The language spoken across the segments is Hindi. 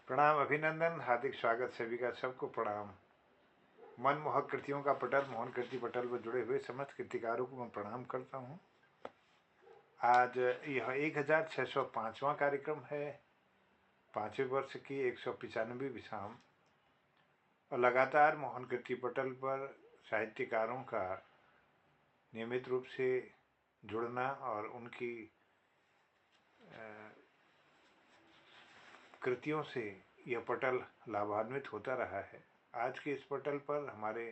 प्रणाम, अभिनंदन, हार्दिक स्वागत सभी का। सबको प्रणाम। मनमोहक कृतियों का पटल, मोहन कृति पटल पर जुड़े हुए समस्त कृतिकारों को मैं प्रणाम करता हूँ। आज यह 1605वां कार्यक्रम है, 5वें वर्ष की 195वीं शाम, और लगातार मोहन कृति पटल पर साहित्यकारों का नियमित रूप से जुड़ना और उनकी कृतियों से यह पटल लाभान्वित होता रहा है। आज के इस पटल पर हमारे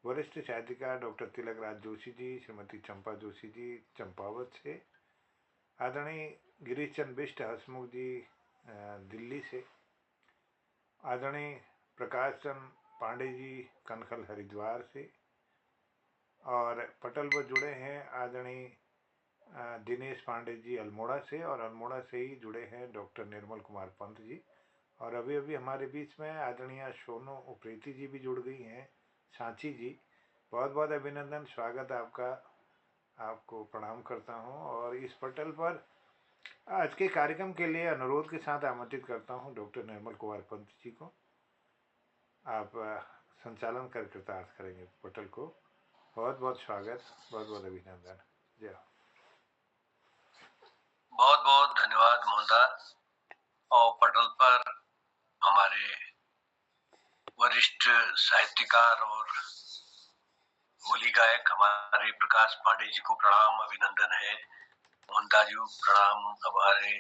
वरिष्ठ साहित्यकार डॉक्टर तिलक राज जोशी जी, श्रीमती चंपा जोशी जी चंपावत से, आदरणीय गिरीश चंद बिष्ट हसमुख जी दिल्ली से, आदरणीय प्रकाश चंद पांडे जी कनखल हरिद्वार से, और पटल पर जुड़े हैं आदरणीय दिनेश पांडे जी अल्मोड़ा से, और अल्मोड़ा से ही जुड़े हैं डॉक्टर निर्मल कुमार पंत जी, और अभी अभी हमारे बीच में आदरणीय सोनू उप्रेती जी भी जुड़ गई हैं, सांची जी। बहुत बहुत अभिनंदन, स्वागत आपका। आपको प्रणाम करता हूं, और इस पटल पर आज के कार्यक्रम के लिए अनुरोध के साथ आमंत्रित करता हूं डॉक्टर निर्मल कुमार पंत जी को। आप संचालन कर कृतार्थ करेंगे पटल को। बहुत बहुत स्वागत, बहुत बहुत अभिनंदन। जय हो। बहुत बहुत धन्यवाद मोहनदास। और पटल पर हमारे वरिष्ठ साहित्यकार और होली गायक हमारे प्रकाश पांडे जी को प्रणाम, अभिनंदन है। मोहनदास जी प्रणाम, हमारे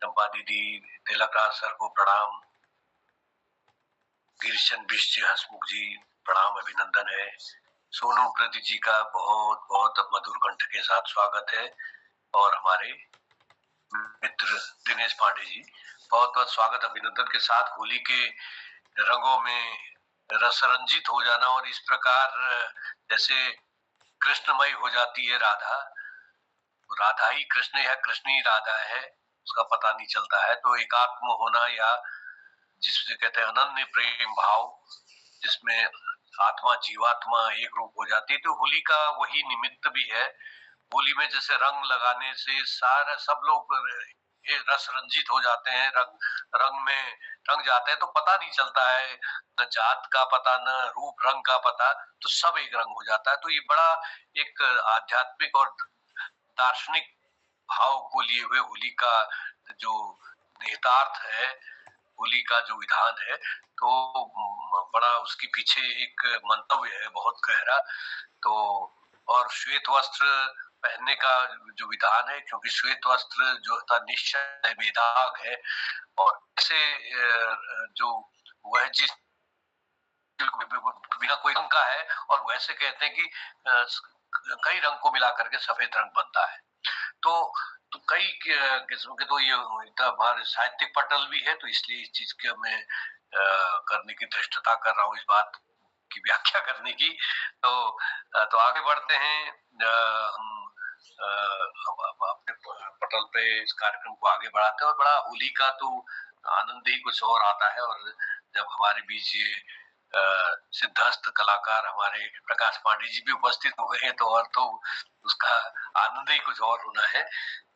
चंपा दीदी तिलक राज सर को प्रणाम, गिरीशन बिष्ट जी हसमुख जी प्रणाम, अभिनंदन है। सोनू प्रदीप जी का बहुत बहुत मधुर कंठ के साथ स्वागत है, और हमारे मित्र दिनेश पांडे जी बहुत बहुत स्वागत अभिनंदन के साथ। होली के रंगों में रसरंजित हो जाना, और इस प्रकार जैसे कृष्णमयी हो जाती है राधा, राधा ही कृष्ण है, कृष्ण ही राधा है, उसका पता नहीं चलता है। तो एकात्म होना, या जिससे कहते हैं अनन्य प्रेम भाव, जिसमें आत्मा जीवात्मा एक रूप हो जाती है, तो होली का वही निमित्त भी है। होली में जैसे रंग लगाने से सारा सब लोग रस रंजित हो जाते हैं, रंग में रंग जाते हैं, तो पता नहीं चलता है, न जात का पता, न रूप रंग का पता, तो सब एक रंग हो जाता है। तो ये बड़ा एक आध्यात्मिक और दार्शनिक भाव को लिए हुए होली का जो निहितार्थ है, होली का जो विधान है, तो बड़ा उसके पीछे एक मंतव्य है बहुत गहरा। तो और श्वेत वस्त्र पहनने का जो विधान है, क्योंकि श्वेत वस्त्र जो था निश्चय बेदाग है, और ऐसे जो वह जिस बिना कोई रंग का है, और वैसे कहते हैं कि कई रंग को मिला करके सफेद रंग बनता है। तो कई किस्म के, तो ये हमारे साहित्यिक पटल भी है, तो इसलिए इस चीज के मैं करने की धृष्टता कर रहा हूँ, इस बात की व्याख्या करने की। तो आगे बढ़ते हैं। हम अपने पटल पे इस कार्यक्रम को आगे बढ़ाते हैं, और बड़ा होली का तो आनंद ही कुछ और आता है। और जब हमारे बीच ये सिद्धहस्त कलाकार हमारे प्रकाश पांडे जी भी उपस्थित हो गए हैं, तो और तो उसका आनंद ही कुछ और होना है।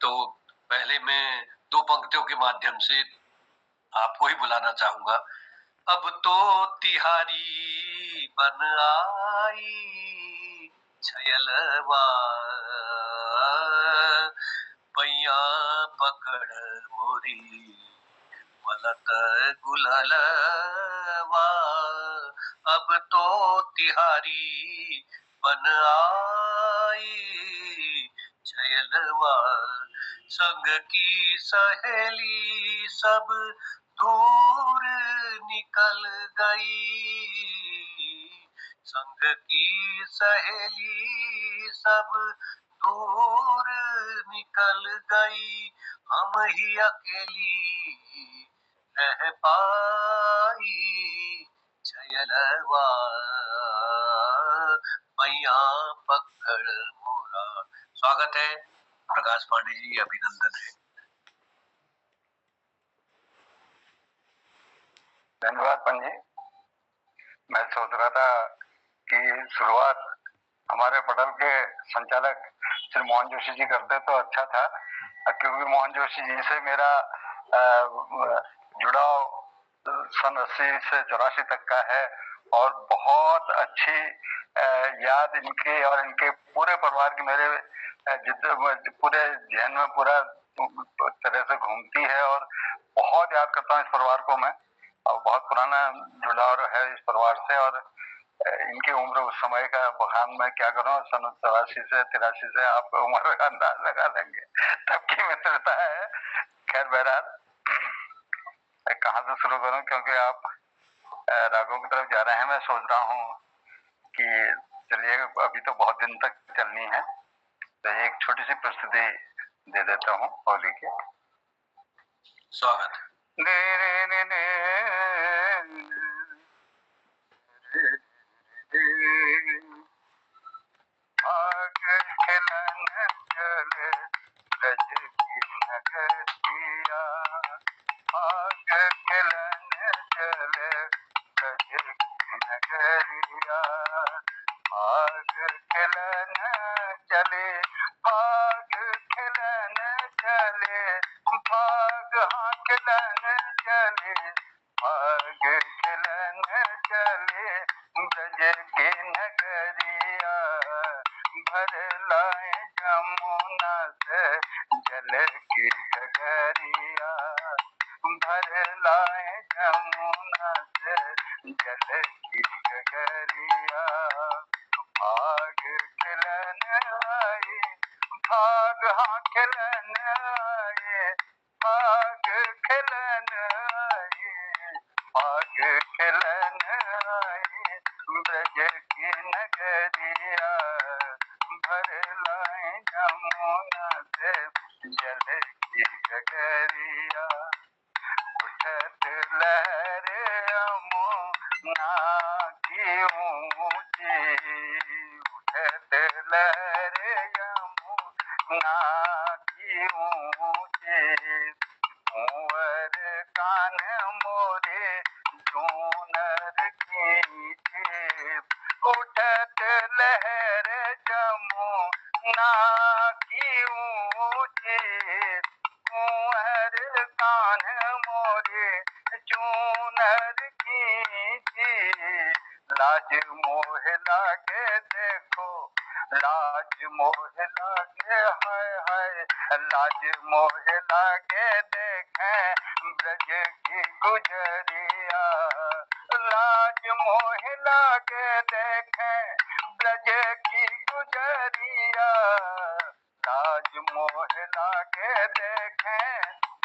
तो पहले मैं दो पंक्तियों के माध्यम से आपको ही बुलाना चाहूंगा। अब तो तिहारी बन आई छयलवा, पैया पकड़ मोरी मलत गुललवा। अब तो तिहारी बन आई छयलवा, संग की सहेली सब दूर निकल गई, संग की सहेली सब दूर निकल गई, हम ही अकेली रह पाई छयलवा, मैया पकड़ मोरा। स्वागत है प्रकाश पांडे जी, अभिनंदन है। धन्यवाद पंजी। मैं सोच रहा था कि शुरुआत हमारे पटल के संचालक श्री मोहन जोशी जी करते तो अच्छा था, क्योंकि मोहन जोशी जी से मेरा जुड़ाव सन 80 से 84 तक का है और बहुत अच्छी याद इनकी और इनके पूरे परिवार की मेरे पूरे जहन में पूरा तरह से घूमती है और बहुत याद करता हूँ इस परिवार को मैं, और बहुत पुराना जुड़ाव है इस परिवार से। और इनकी उम्र उस समय का बखान मैं क्या करूं, सन 84 से 83 से आप उम्र का अंदाज लगा लेंगे, तब की मित्रता है। खैर बहरहाल कहाँ से शुरू करूं, क्योंकि आप रागों की तरफ जा रहे हैं। मैं सोच रहा हूँ कि चलिए अभी तो बहुत दिन तक चलनी है, तो एक छोटी सी प्रस्तुति दे देता हूँ होली के। स्वागत। आग खिलन चले ब्रज की नगरिया, आग खिलन चले ब्रज की नगरिया, आग खिलन चले, आग खिलन चले, भाग हाँ खिलन चले, आग खिलन चले ब्रज की नगरिया, भर लाए जमुना से जल की गगरिया, भर लाए जमुना से जल की गगरिया, भाग खिलन आए, भाग हाँ खिलन आए, भाग खिलन आए, भाग खिलन आए ब्रज की नगरिया, भर लाए जमुना से जल की गगरिया, उठत लहर यमुना की ऊंची, उठत लहर यमुना की ऊंची, कुंवर कान मोरे जूनर खींचे, उठत लहर जमुना की ऊंची, कुंवर कान मोरे जूनर खींचे, लाज मोह लागे देखो, लाज मोह लागे हाय हाय, लाज मोह लागे देखे ब्रज की गुजरिया, लाज मोह लागे देखे ब्रज की गुजरिया, लाज मोह लागे देखे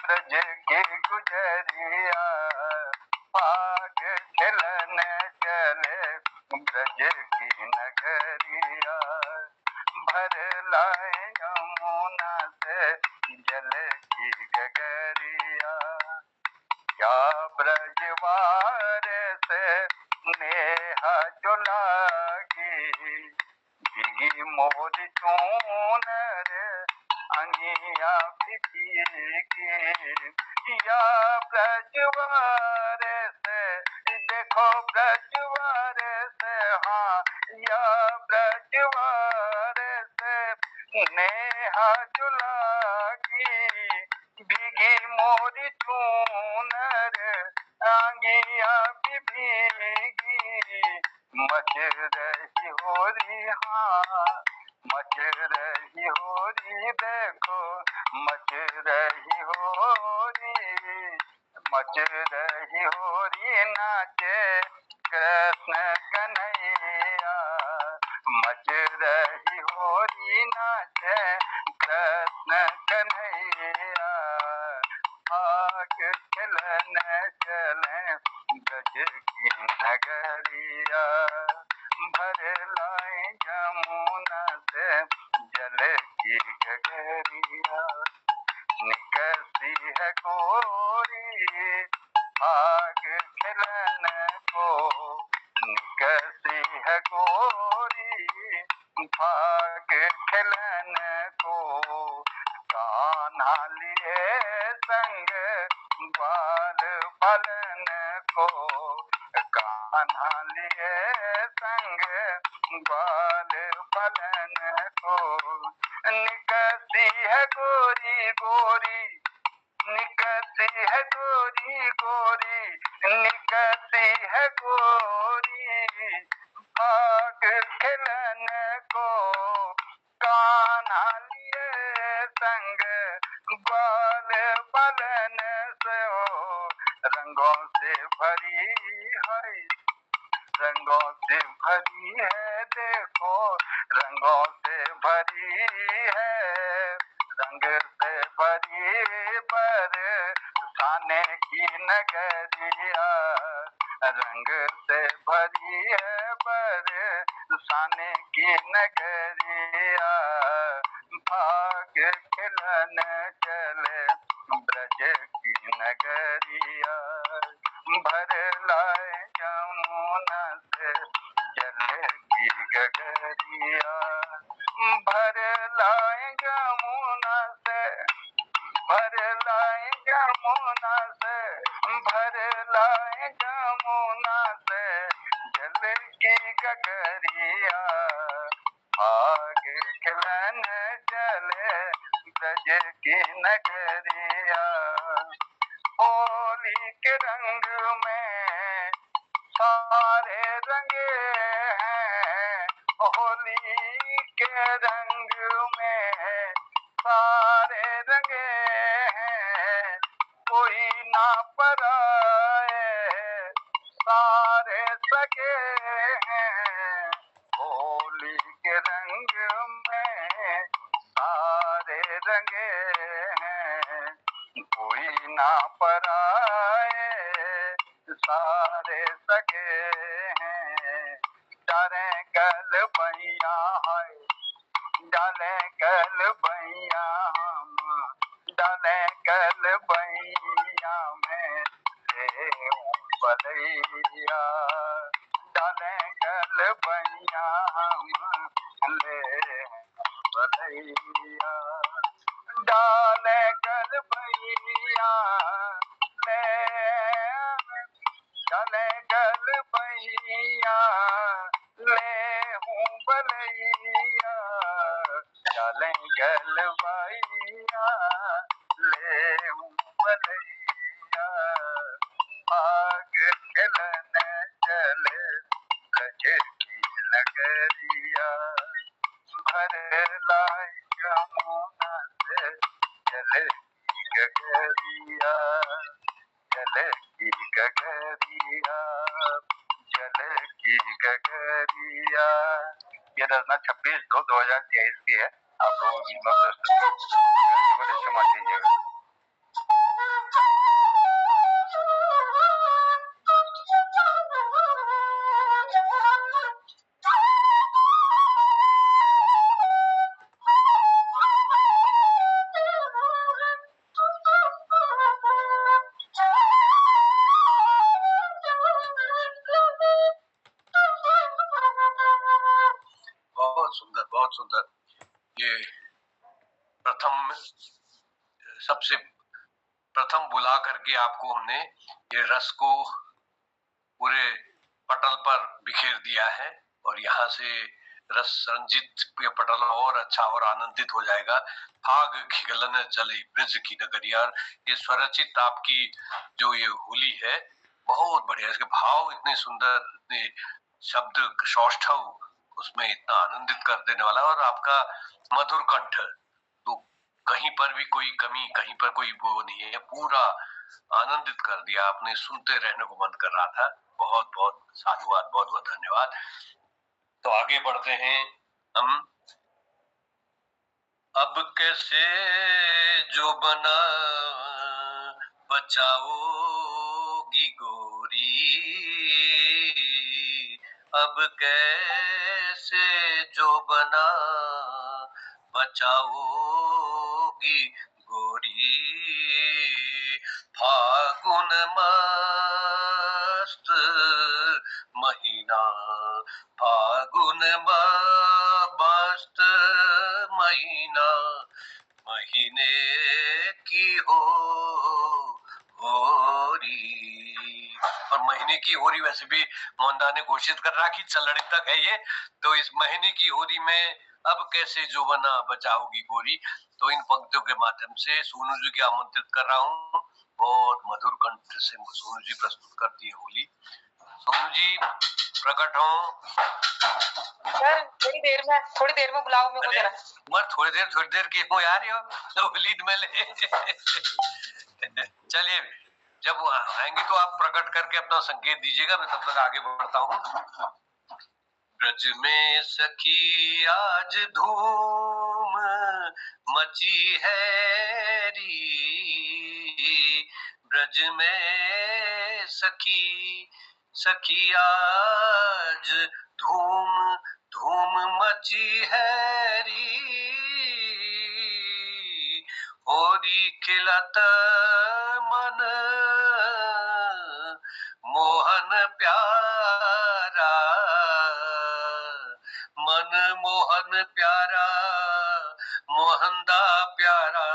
ब्रज की गुजरिया, भाग खिलन चले ब्रज की नगरिया, भर लाए यमुना से जल की गगरिया, या ब्रजवार से नेहा जो लागी, भीगी मोर चूनर अंगिया भीगी, या ब्रजवार से देखो ब्रजवार से, हाँ या ब्रजवार से नेहा जो लागी, भीगी मोरी चूनर आंगिया भी भीगी, मच रही होरी हाँ, मच रही होरी देखो, मच रही होरी, मच रही होरी नाचे कृष्ण कन्हैया, मच रही होरी नाचे कृष्ण कन्हैया, भाग खिलन चले ब्रज की नगरिया, भर लाए जमुना से जल की गगरिया, निकसी है गोरी भाग खिलन को, निकसी है गोरी भाग खिलन को, कान्हा लिए संग ग्वाल फलन को, कान्हा लिए संग ग्वाल फलन को, निकसी है गोरी गोरी, निकसी है गोरी गोरी, निकसी रंगों से भरी है, रंगों से भरी है, देखो रंगों से भरी है, रंग से भरी बरसाने की नगरिया, रंग से भरी है बरसाने की नगरिया, भाग खिलन चले ब्रज की नगरिया, भर लाए यमुना से जल की गगरिया, भर लाए यमुना से, भर लाए यमुना से, भर लाए यमुना से जल की गगरिया, आग खिलन चले ब्रज की नगरिया, होली के रंग में सारे रंगे हैं, होली के रंग में सारे रंगे हैं, कोई ना पराए सारे सगे हैं, होली के रंग में सारे रंगे हैं, कोई ना पराए सारे सगे हैं, डाले कल भैया है, डाले कल भैया हम, डाले कल भैया में बलैया, डाले कल भैया हम ले बलैया, डाले कल भैया ले, डाले कल भैया ले हूँ बलैया, डाले कल भैया ले हूँ बलैया, आग खिलन चले ब्रज की नगरिया, भर लाए यमुना से जल की गगरिया, जल की गगरिया, जल की गगरिया। ये रचना 26/2/2023 की है। आप लोग प्रस्तुति समझ लीजिएगा। बहुत सुंदर। ये सबसे प्रथम बुला करके आपको हमने ये रस को पूरे पटल पर बिखेर दिया है, और यहाँ से रस रंजित पटल और अच्छा और आनंदित हो जाएगा। फाग खिलन चले ब्रज की नगरिया, ये स्वरचित आपकी जो ये होली है बहुत बढ़िया, इसके भाव इतने सुंदर, इतने शब्द सौष्ठव उसमें इतना आनंदित कर देने वाला, और आपका मधुर कंठ, तो कहीं पर भी कोई कमी, कहीं पर कोई वो नहीं है, पूरा आनंदित कर दिया आपने, सुनते रहने को मन कर रहा था। बहुत बहुत साधुवाद, बहुत बहुत धन्यवाद। तो आगे बढ़ते हैं हम। अब कैसे जो बना बचाओगी गोरी, अब कैसे जो बना बचाओगी गोरी, फागुन मस्त महीना, फागुन मस्त महीना, महीने की होरी। और महीने की होरी वैसे भी मोहनदा ने घोषित कर रहा कि चलड़ी तक है ये, तो इस महीने की होरी में अब कैसे जो बना बचाओगी गोरी। तो इन पंक्तियों के माध्यम से सोनू जी की आमंत्रित कर रहा हूँ, बहुत मधुर कंठ से सोनू जी प्रस्तुत करती है होली। सोनू जी प्रकट हो। सर थोड़ी देर में बुलाओ मेरे को जरा। मर थोड़ी देर की हो यार, ये होली में ले। चलिए जब वो आएंगे तो आप प्रकट करके अपना संकेत दीजिएगा, मैं तब तक आगे बढ़ता हूँ। ब्रज में सखी आज धूम मची है री, ब्रज में सखी आज धूम धूम मची है री, होरी खिलत मन मोहन प्यारा, मन मोहन प्यारा, मोहनदा प्यारा,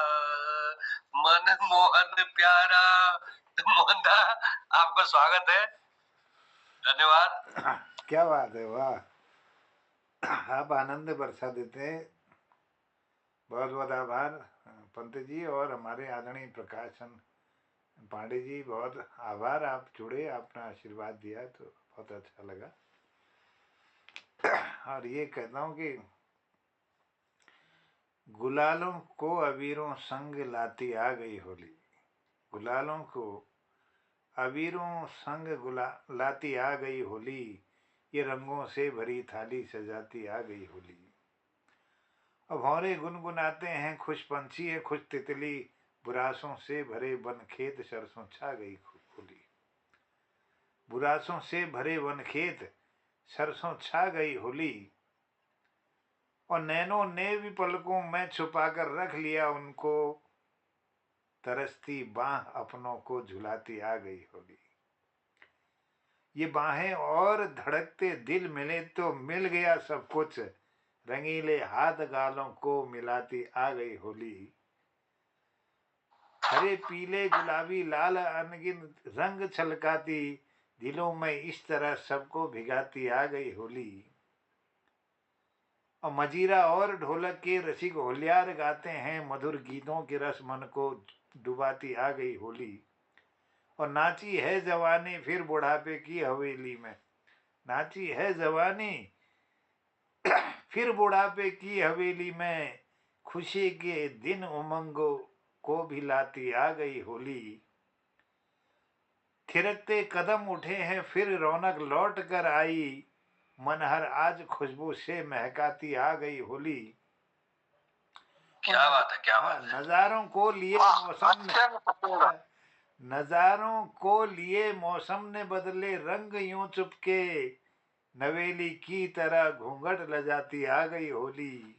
मन मोहन प्यारा। मोहनदा, आपका स्वागत है, धन्यवाद। क्या बात है, वाह, आप आनंद बरसा देते हैं। बहुत बहुत आभार पंत जी, और हमारे आदरणीय प्रकाशन पांडे जी, बहुत आभार, आप जुड़े, आपने आशीर्वाद दिया तो बहुत अच्छा लगा। और ये कहता हूँ कि गुलालों को अबीरों संग लाती आ गई होली, गुलालों को अबीरों संग लाती आ गई होली, ये रंगों से भरी थाली सजाती आ गई होली। अब भौरे गुनगुनाते हैं, खुश पंछी है खुश तितली, बुरासों से भरे वन खेत सरसों छा गई होली, बुरासों से भरे वन खेत सरसों छा गई होली। और नैनों ने भी पलकों में छुपाकर रख लिया उनको, तरसती बाह अपनों को झुलाती आ गई होली। ये बाहें और धड़कते दिल मिले तो मिल गया सब कुछ, रंगीले हाथ गालों को मिलाती आ गई होली। हरे पीले गुलाबी लाल अनगिन रंग छलकाती, दिलों में इस तरह सबको भिगाती आ गई होली। और मजीरा और ढोलक के रसिक होलियार गाते हैं, मधुर गीतों के रस मन को डुबाती आ गई होली। और नाची है जवानी फिर बुढ़ापे की हवेली में, नाची है जवानी फिर बुढ़ापे की हवेली में, खुशी के दिन उमंगों को भी लाती आ गई होली। थिरकते कदम उठे हैं फिर रौनक लौट कर आई, मनहर आज खुशबू से महकाती आ गई होली। क्या बात है, क्या बात है। नजारों को लिए मौसम ने, नजारों को लिए मौसम ने बदले रंग यूं चुपके, नवेली की तरह घूंघट लजाती आ गई होली।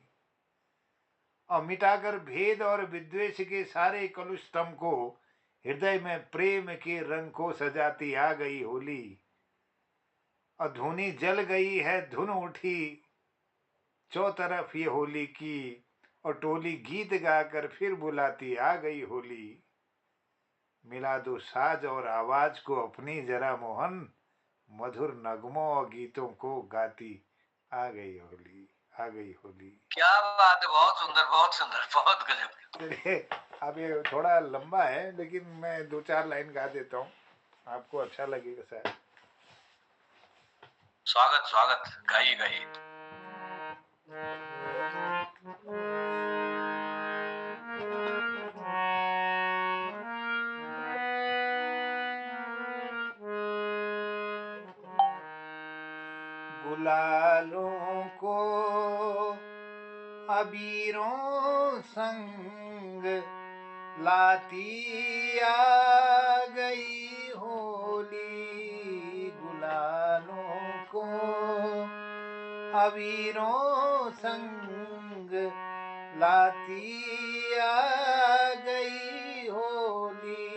और मिटाकर भेद और विद्वेष के सारे कलुष तम को, हृदय में प्रेम के रंग को सजाती आ गई होली। और धुनी जल गई है धुन उठी चौतरफ ये होली की, और टोली गीत गाकर फिर बुलाती आ गई होली। मिला दो साज और आवाज को अपनी जरा मोहन, मधुर नगमों और गीतों को गाती आ गई होली, आ गई होली। क्या बात है, बहुत सुंदर, बहुत सुंदर, बहुत गजब। चलिए, अब ये थोड़ा लंबा है लेकिन मैं 2-4 लाइन गा देता हूँ, आपको अच्छा लगेगा शायद। स्वागत स्वागत, गाइए गाइए। गुलालों को अबीरों संग लाती आ गई होली, गुलालों को अबीरों संग लाती आ गई होली।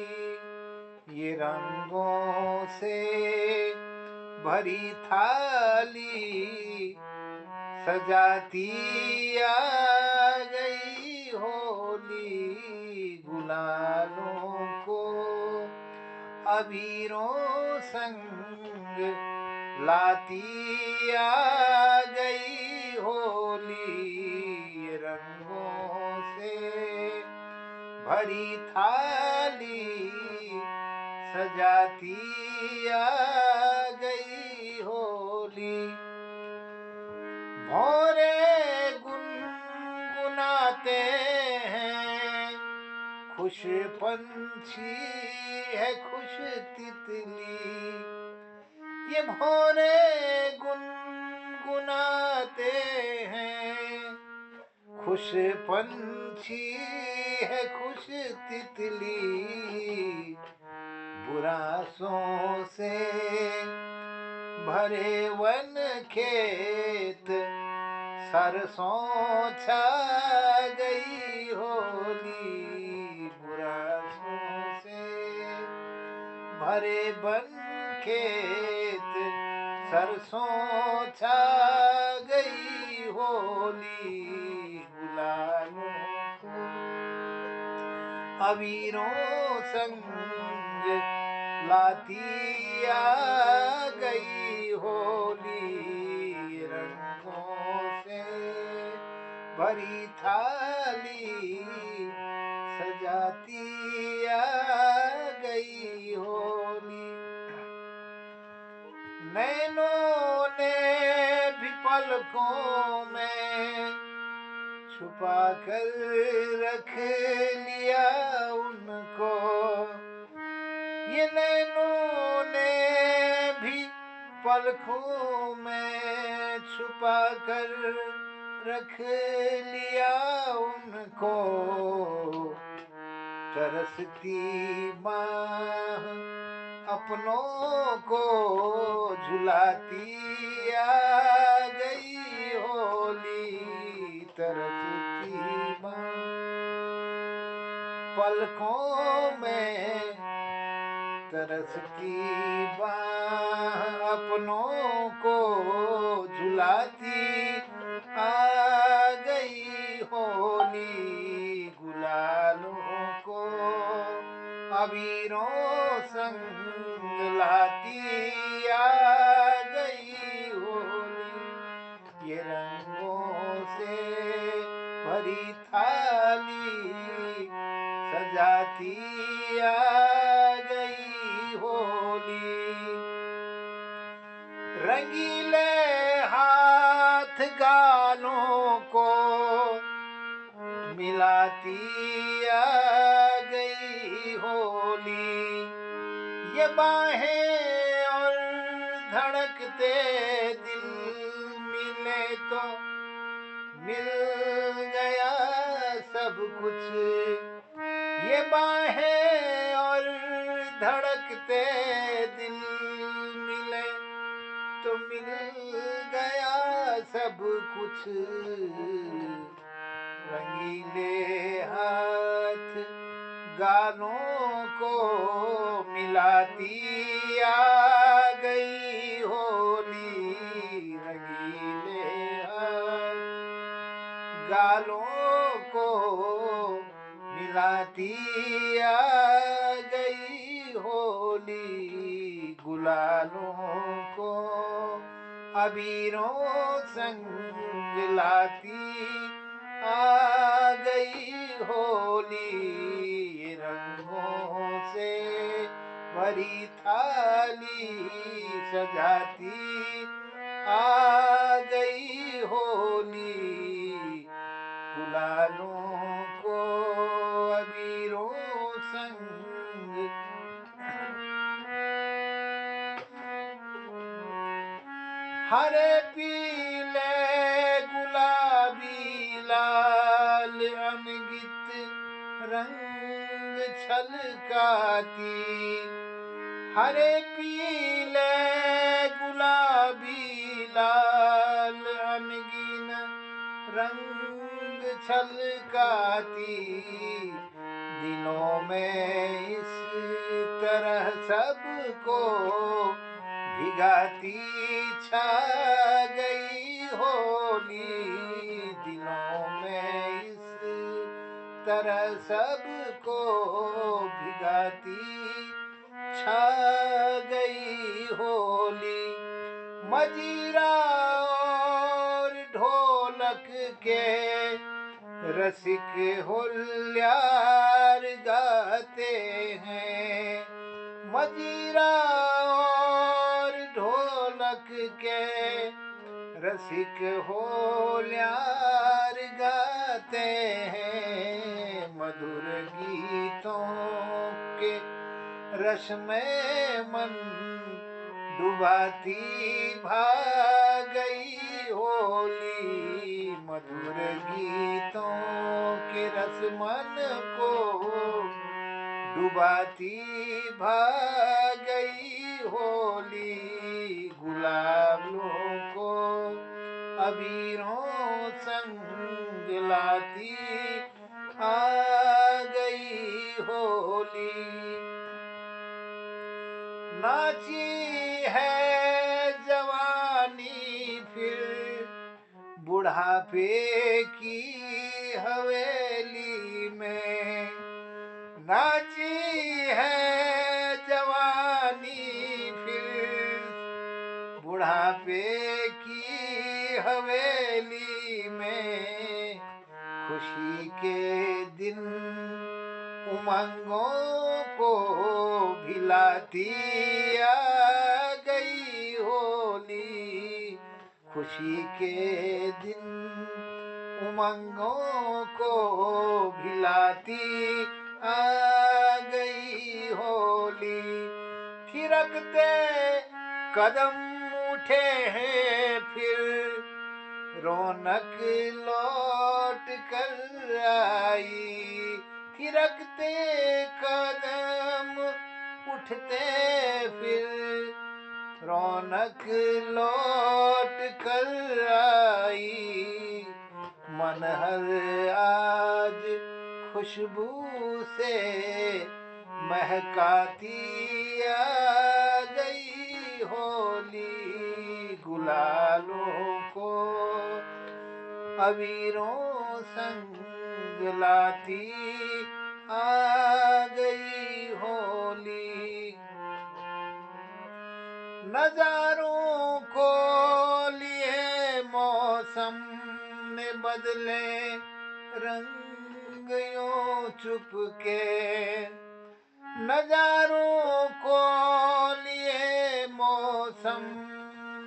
ये रंगों से भरी थाली सजाती आ गई होली, गुलालों को अबीरों संग लाती आ गई होली। रंगों से भरी थाली सजाती आ गई होली। भौरे गुनगुनाते हैं खुश पंछी है खुश तितली, ये भौरे गुनगुनाते हैं। खुश पंछी है खुश तितली, बुरासों से भरे वन खेत, सरसों छा गई होली। बुरासों से भरे वन खेत, सरसों छा गई होली। गुलालों को अबीरों संग लाती आ गई होली। रंगों से भरी थाली सजाती आ गई होली। नैनों ने भी पलकों में छुपा कर रख लिया उनको, ये नैनों ने भी पलकों में छुपा कर रख लिया उनको। तरसती माँ अपनों को झुलाती आ गई होली। तरसती माँ पलकों में, तरसती माँ अपनों को झुलाती आ गई होली। गुलालों को अबीरों संग लाती आ गई होली। ये रंगों से भरी थाली सजाती आ गई होली। रंगीले हाथ गालों को मिलाती आ गई होली। ये बाहें और धड़कते दिल मिले तो मिल गया सब कुछ। ये बाहें और धड़कते दिल मिले तो मिल गया सब कुछ। रंगीले हाथ गालों को मिलाती आ गई होली। रंगीले हाथ गालों को मिलाती आ गई होली। गुलालों को अबीरों संग लाती आ गई होली। रंगों से भरी थाली सजाती आ गई होली। गुलालों को अबीरों संग हरे पीले गुलाबी लाल अनगित रंग छलकाती। हरे पीले गुलाबी लाल अनगिन रंग छलकाती। दिनों में इस तरह सबको भिगाती छा गई होली। दिनों में इस तरह सबको भिगाती छा गई होली। मजीरा और ढोलक के रसिक होल्यार गाते हैं। मजीरा और ढोलक के रसिक होल्यार गाते हैं, मधुर गीतों के रस में मन डुबाती भाग गई होली। मधुर गीतों के रस मन को डुबाती भाग गई होली। गुलाबों को अबीरों संग लाती आ गई होली। नाची है जवानी फिर बुढ़ापे की हवेली में। नाची है जवानी फिर बुढ़ापे की हवेली में। खुशी के दिन उमंगों को भिलाती आ गई होली। खुशी के दिन उमंगों को भिलाती आ गई होली। थिरकते कदम उठे हैं फिर रौनक लौट कर आई। थिरकते कदम उठते फिर रौनक लौट कर आई। मन हर आज खुशबू से महकाती आ गई होली। गुलालों को अबीरों संग लाती आ गई होली। नजारों को लिए मौसम ने बदले रंग यूं चुपके। नजारों को लिए मौसम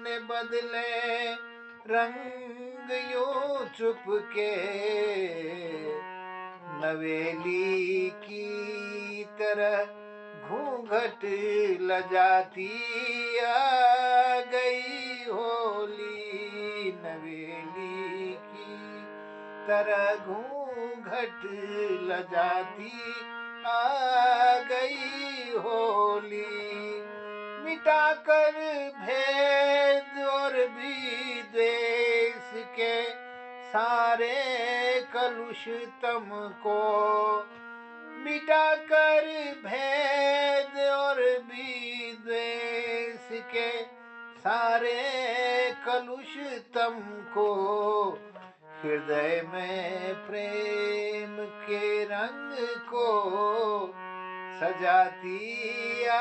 ने बदले रंग यूं चुपके। नवेली की तरह घूंघट लजाती आ गई होली। नवेली की तरह घूंघट लजाती आ गई होली। मिटाकर भेद और भी द्वेष के सारे कलुष तम को। मिटाकर भेद और भी द्वेष के सारे कलुष तम को। हृदय में प्रेम के रंग को सजाती आ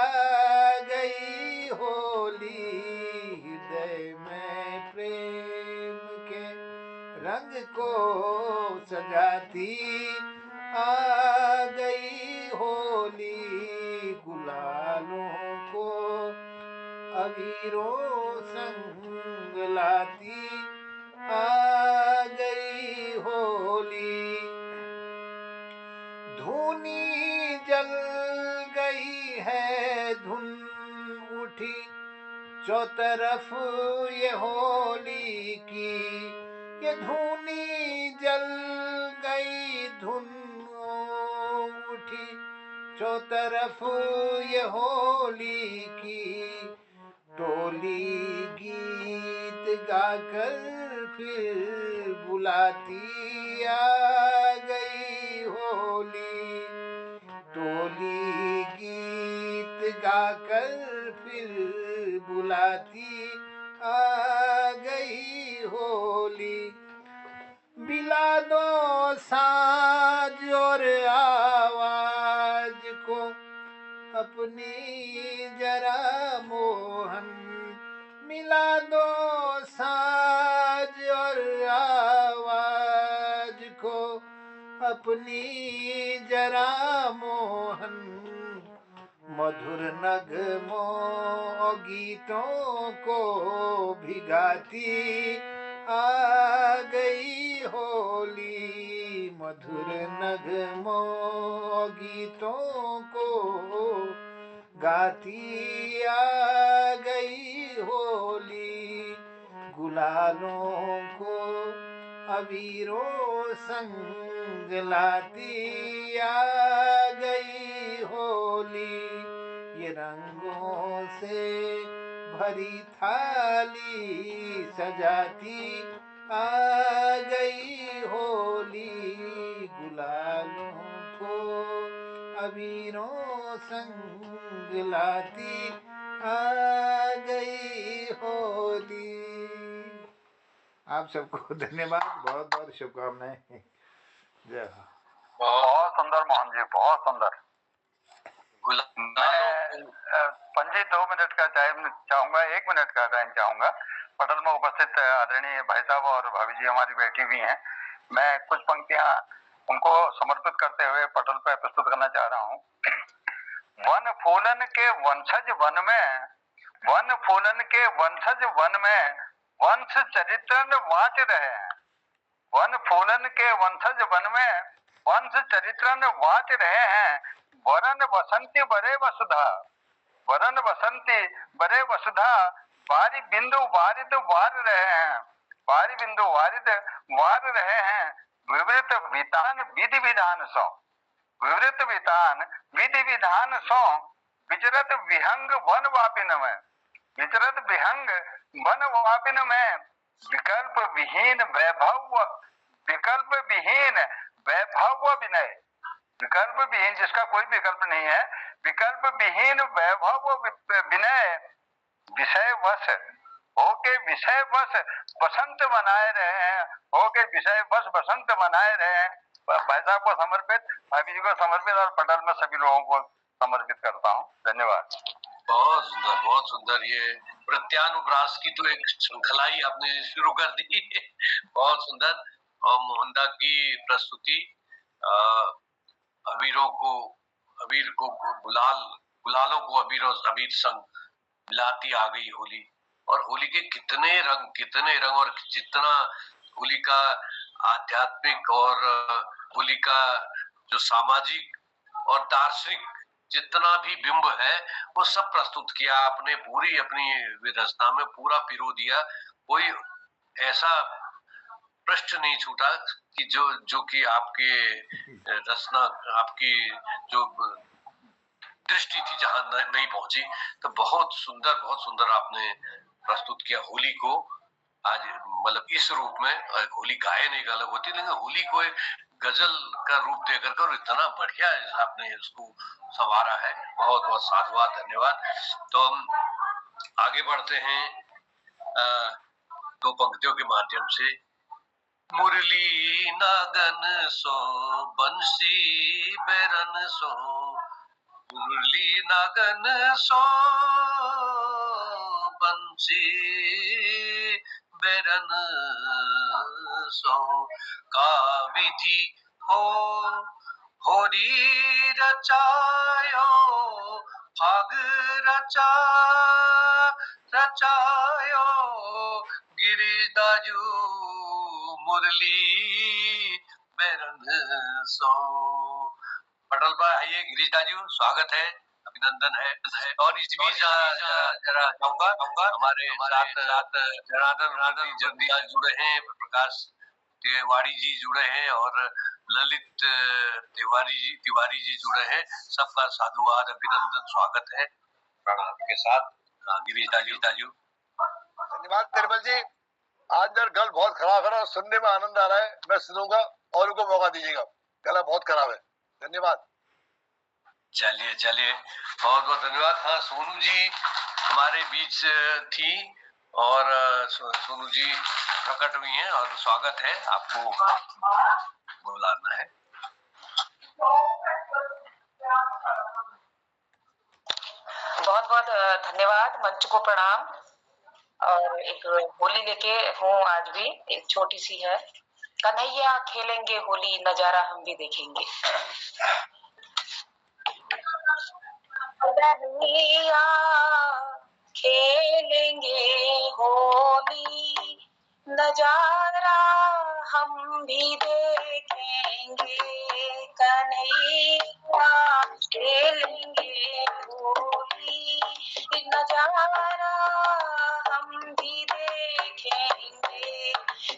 गई होली। हृदय में प्रेम के रंग को सजाती आ गई होली। गुलालों को अबीरों संग लाती आ गई होली। धूनी जल गई है धुन उठी चौतरफ ये होली की। ये धूनी जल गई धुन उठी चौतरफ ये होली की। टोली गीत गाकर फिर बुलाती आ गई होली। टोली गीत गाकर फिर बुलाती आ गई होली। मिला दो साज और आवाज को अपनी जरा मोहन। मिला दो साज और आवाज को अपनी जरा मोहन। मधुर नगमों गीतों को भिगाती आ गई होली, मधुर नगमों गीतों को गाती आ गई होली, गुलालों को अबीरों संग लाती आ गई होली, ये रंगों से भरी थाली सजाती आ गई होली, गुलालों को अबीरों संग लाती आ गई होली। आप सबको धन्यवाद, बहुत बहुत शुभकामनाएं। जय हो। बहुत सुंदर मोहन जी, बहुत सुंदर। मैं पंजी 2 मिनट का टाइम चाहूंगा, 1 मिनट का टाइम चाहूंगा। पटल में उपस्थित आदरणीय भाई साहब और भाभी जी हमारी बैठी हुई हैं। मैं कुछ पंक्तियां उनको समर्पित करते हुए पटल पर प्रस्तुत करना चाह रहा हूँ। वन फूलन के वंशज वन में, वन फूलन के वंशज वन में वंश चरित्र वाच रहे हैं। वन फूलन के वंशज वन में वंश चरित्र वाच रहे हैं। वरन वसंती बरे वसुधा, वरन वसंती बरे वसुधा, बारी बिंदु वारिद वार रहे हैं, बारी बिंदु वारिद वार रहे हैं। विवृत वितान विधि विधान सो, विवृत वितान विधि विधान सो, विचरत विहंग वन वापिन में, विचरत विहंग वन वापिन में, विकल्प विहीन वैभव, विकल्प विहीन वैभव विनय, विकल्प विहीन जिसका कोई विकल्प नहीं है, विकल्प विहीन वैभव विनय, विषय वश होके विषय वश बसंत मनाए रहे हैं, होके विषय वश बसंत मनाए रहे हैं। भाई साहब को समर्पित, भाभी जी को समर्पित और पटल में सभी लोगों को समर्पित करता हूँ। धन्यवाद। बहुत सुंदर, बहुत सुंदर। ये प्रत्यानुप्रास की तो एक श्रृंखला ही आपने शुरू कर दी। बहुत सुंदर। और मोहनदा की प्रस्तुति, अबीरों को, अबीर को गुलाल, गुलालों को अबीर संग मिलाती आ गई होली। और होली के कितने रंग, और जितना होली का आध्यात्मिक और होली का जो सामाजिक और दार्शनिक जितना भी बिंब है वो सब प्रस्तुत किया आपने। पूरी अपनी रचना में पूरा पिरो दिया। कोई ऐसा पृष्ठ नहीं छूटा कि जो कि आपके रचना, आपकी जो दृष्टि थी जहां नहीं पहुंची। तो बहुत सुंदर आपने प्रस्तुत किया होली को। आज मतलब इस रूप में, होली गायन एक अलग होती, लेकिन होली को एक गजल का रूप देकर कर इतना बढ़िया आपने इसको संवारा है। बहुत बहुत साधुवाद, धन्यवाद। तो हम आगे बढ़ते हैं 2 पंक्तियों के माध्यम से। मुरली नागन सो बंसी बेरन सो, मुरली नागन सो बंसी बेरन सो, का विधि हो होरी रचायो, फाग रचायो, गिरिदाजू मुरली बेरन सो। पटल पर आइए गिरीशदाजू, स्वागत है, अभिनंदन है। और इस बीच जरा चाहूंगा हमारे साथ जनार्दन जगदीश जुड़े हैं, प्रकाश तिवारी जी जुड़े हैं और ललित तिवारी जी जुड़े हैं। सबका साधुवाद, अभिनंदन, स्वागत है प्रणाम के साथ। गिरीशदाजू। धन्यवाद निर्मल जी। आज मेरा गला बहुत खराब है ना, सुनने में आनंद आ रहा है, मैं सुनूंगा और उनको मौका दीजिएगा, गला बहुत खराब है। धन्यवाद। चलिए बहुत बहुत धन्यवाद। हाँ, सोनू जी हमारे बीच थी और सोनू जी प्रकट हुई हैं और स्वागत है, आपको बुलाना है। बहुत बहुत धन्यवाद, मंच को प्रणाम। और एक होली लेके हूँ आज भी, एक छोटी सी है। कन्हैया खेलेंगे होली, नजारा हम भी देखेंगे। कन्हैया खेलेंगे होली, नजारा हम भी देखेंगे, कन्हैया खेलेंगे होली। नजारा हम भी देखेंगे,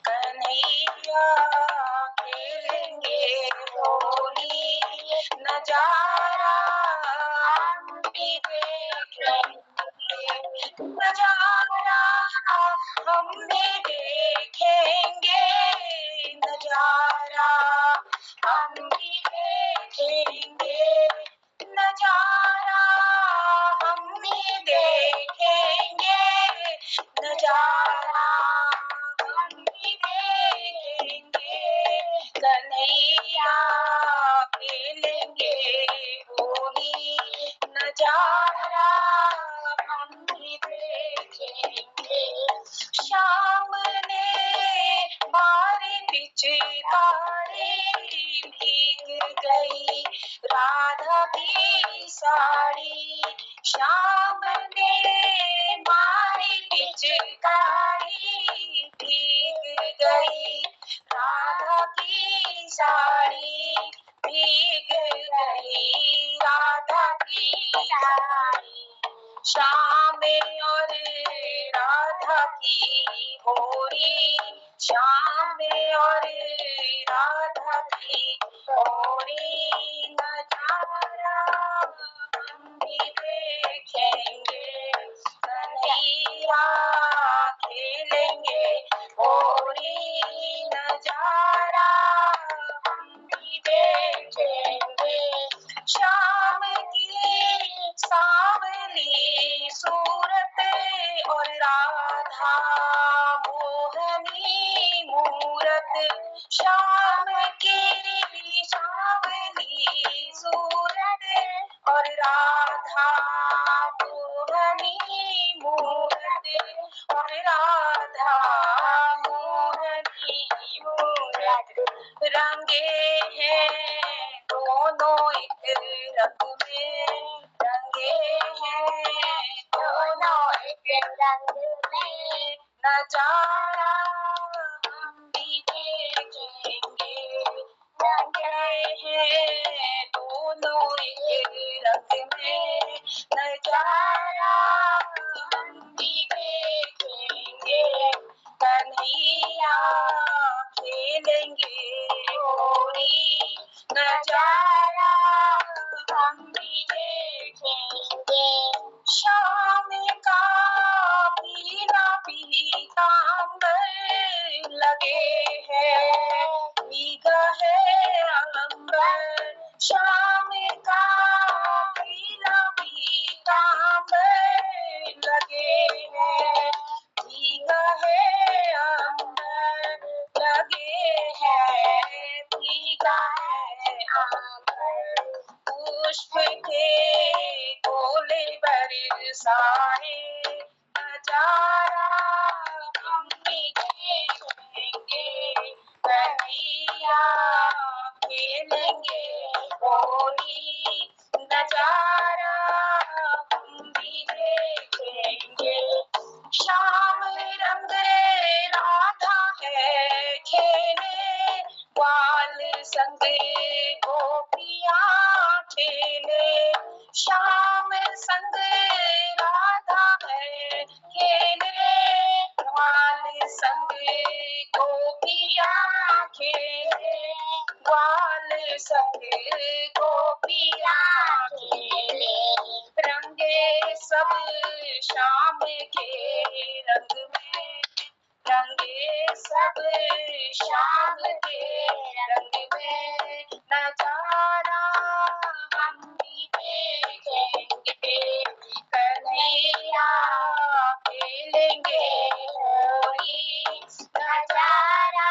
कन्हैया खेलेंगे होली। नजारा हम भी देखेंगे, नजारा हम भी देखेंगे, नजारा हम भी देखेंगे, नजारा हम भी देखेंगे, नजारा हम भी देखेंगे, कन्हैया खेलेंगे होली। नजारा हम भी देखेंगे, शाम ने मारी पिचकारी, भीग गई राधा की साड़ी। शाम ने मारी पिचकारी, भीग गई राधा की साड़ी, भीग गई राधा की साड़ी। श्याम और राधा की होली, श्याम और राधा की होली। नजारा हम भी देखेंगे, कन्हैया खेलेंगे होली। नजारा हम भी देखेंगे, शाम की सांवली सूरत और राधा मोहनी मूरत। शाम की सांवली सूरत और राधा मोहनी मूरत, और राधा मोहनी मूरत। रंगे हैं दोनों एक रंग में, रंगे हैं दोनों एक रंग में। नजारा हम भी देखेंगे, रंगे हैं दोनों एक रंग में। नजारा हम भी देखेंगे, कन्हैया खेलेंगे होली। नजारा हम भी देखेंगे, शाम का पीला पीतांबर लगे है, भीगा है अंबर। शाम का पीला पीतांबर लगे है, भीगा है अंबर, लगे है भीगा है अंबर। पुष्प के गोले बरसाए, नजारा हम भी देखेंगे, कन्हैया खेलेंगे होली। नजारा हम भी देखेंगे, श्याम रंग राधा है खेले, ग्वाल संग गोपियां खेले। श्याम संग राधा है खेले, ग्वाल संग गोपियां खेले, ग्वाल संग गोपियां खेले। रंगे सब शाम के रंग में, रंगे सब शाम के रंग में। नजारा हम भी देखेंगे, कन्हैया खेलेंगे होली। नजारा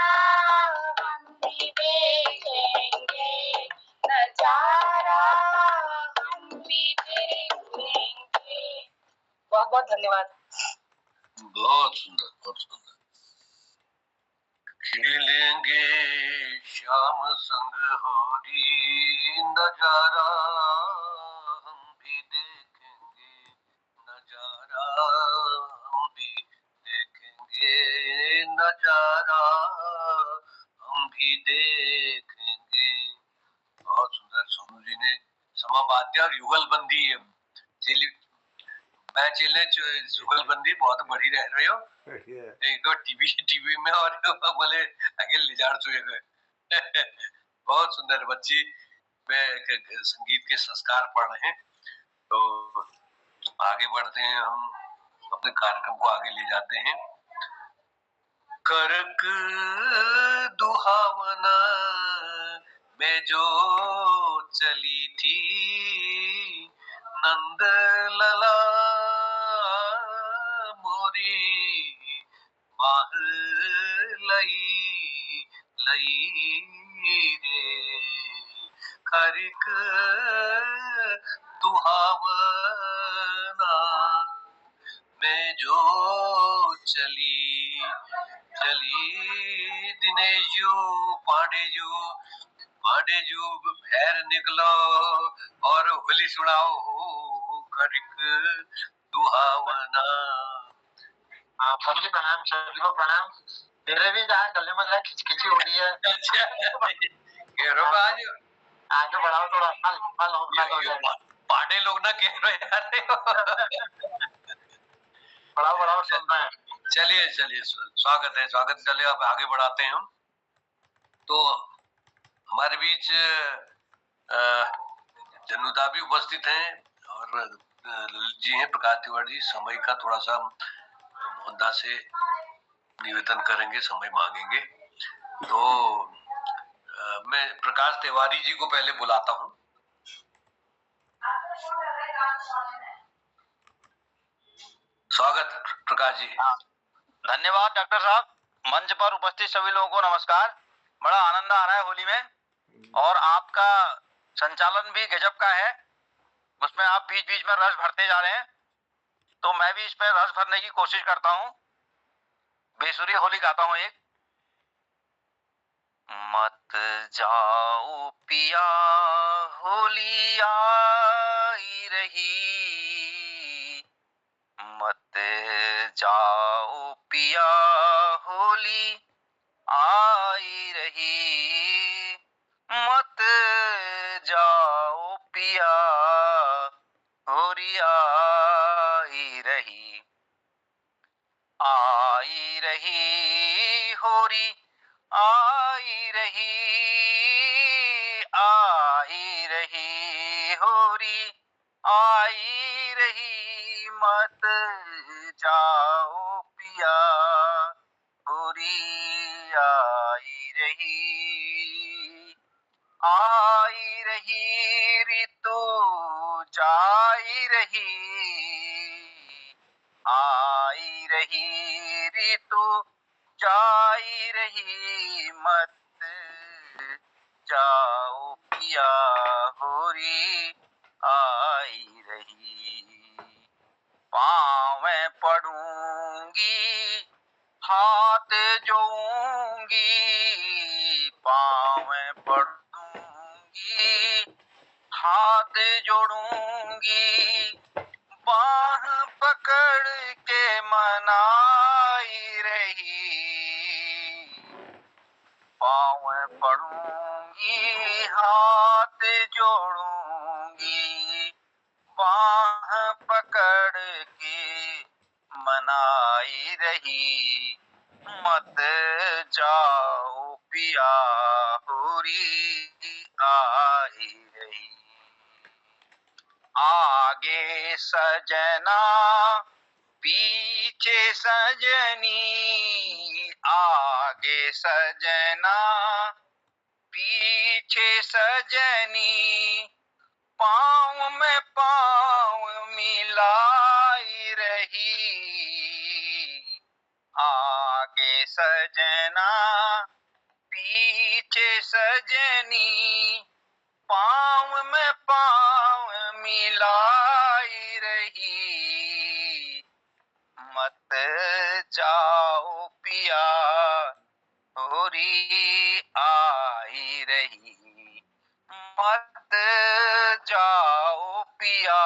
हम भी देखेंगे, नजारा हम भी देखेंगे। बहुत बहुत धन्यवाद। बहुत सुंदर, बहुत सुंदर। खेलेंगे श्याम संग होली, नजारा हम भी देखेंगे, नजारा हम भी देखेंगे, नजारा नजारा हम भी देखेंगे। बहुत सुंदर सोनू जी ने समावाद्य और युगलबंदी मैं चले जुगलबंदी बहुत बड़ी रह रही हो एक तो टीवी में और बोले आगे ले जा बहुत सुंदर बच्ची में संगीत के संस्कार पढ़ रहे हैं। तो आगे बढ़ते हैं, हम अपने कार्यक्रम को आगे ले जाते हैं। करक दुहावना में जो चली थी नंद लला मोरी माह लई लई रे करक दुहावना में जो चली दिनेश जू पांडे जू भैर निकलो और होली सुनाओ करक दुहावना। सभी प्रणाम, सभी को प्रणाम। मेरे भी जहाँ गले में खिचखिची हो रही है। अच्छा आगे बढ़ाओ थोड़ा, फल हो जाएगा। पांडे लोग ना कह रहे बढ़ाओ सुनना है। चलिए स्वागत। चलिए अब आगे बढ़ाते हैं हम। तो हमारे बीच जनुदा भी उपस्थित हैं और ललित जी हैं, प्रकाश तिवारी जी। समय का थोड़ा सा मोहनदास से निवेदन करेंगे, समय मांगेंगे। तो मैं प्रकाश तिवारी जी को पहले बुलाता हूँ। स्वागत प्रकाश जी। धन्यवाद डॉक्टर साहब। मंच पर उपस्थित सभी लोगों को नमस्कार। बड़ा आनंद आ रहा है होली में, और आपका संचालन भी गजब का है। उसमें आप बीच बीच में रस भरते जा रहे हैं, तो मैं भी इस पर रस भरने की कोशिश करता हूँ। बेसुरी होली गाता हूँ एक। मत जाओ पिया होली आई रही, मत जाओ पिया होली आई रही, मत जाओ पिया होली आई रही, आई रही होरी आई रही, आई रही होरी आई रही, मत जाओ पिया होरी आई रही ऋतु जाई रही, आई रही ऋतु जाई रही, मत जाओ पिया होरी आई रही, पाँव पड़ूंगी हाथ जोऊंगी, पाँव पड़ूंगी हाथ जोड़ूंगी, बाह पकड़ के मनाई रही, पाँव पड़ूंगी हाथ जोड़ूंगी, बाह पकड़ के मनाई रही, मत जाओ पिया होरी आई रही, आगे सजना पीछे सजनी, आगे सजना पीछे सजनी, पाँव में पाँव मिलाई रही, आगे सजना पीछे सजनी, पाँव में पाँव मिलाई रही, मत जाओ पिया होरी आई रही, मत जाओ पिया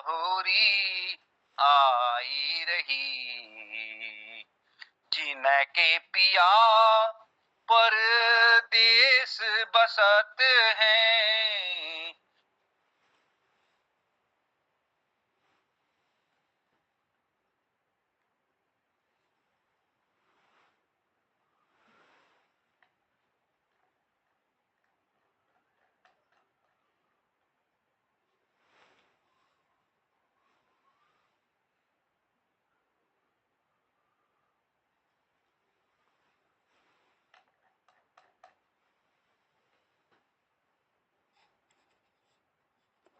होरी आई रही, जिन जिनके पिया परदेस बसत हैं।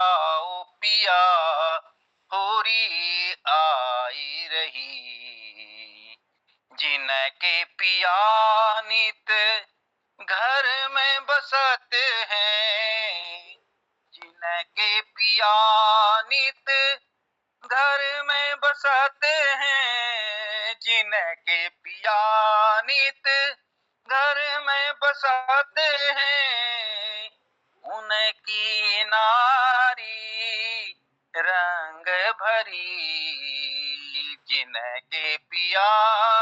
आओ पिया होरी आई रही, जिनके पिया नित घर में बसते हैं। जिनके पिया नित घर में बसते हैं। जिनके पिया नित घर में बसते हैं। उनकी नारी रंग भरी, जिनके पिया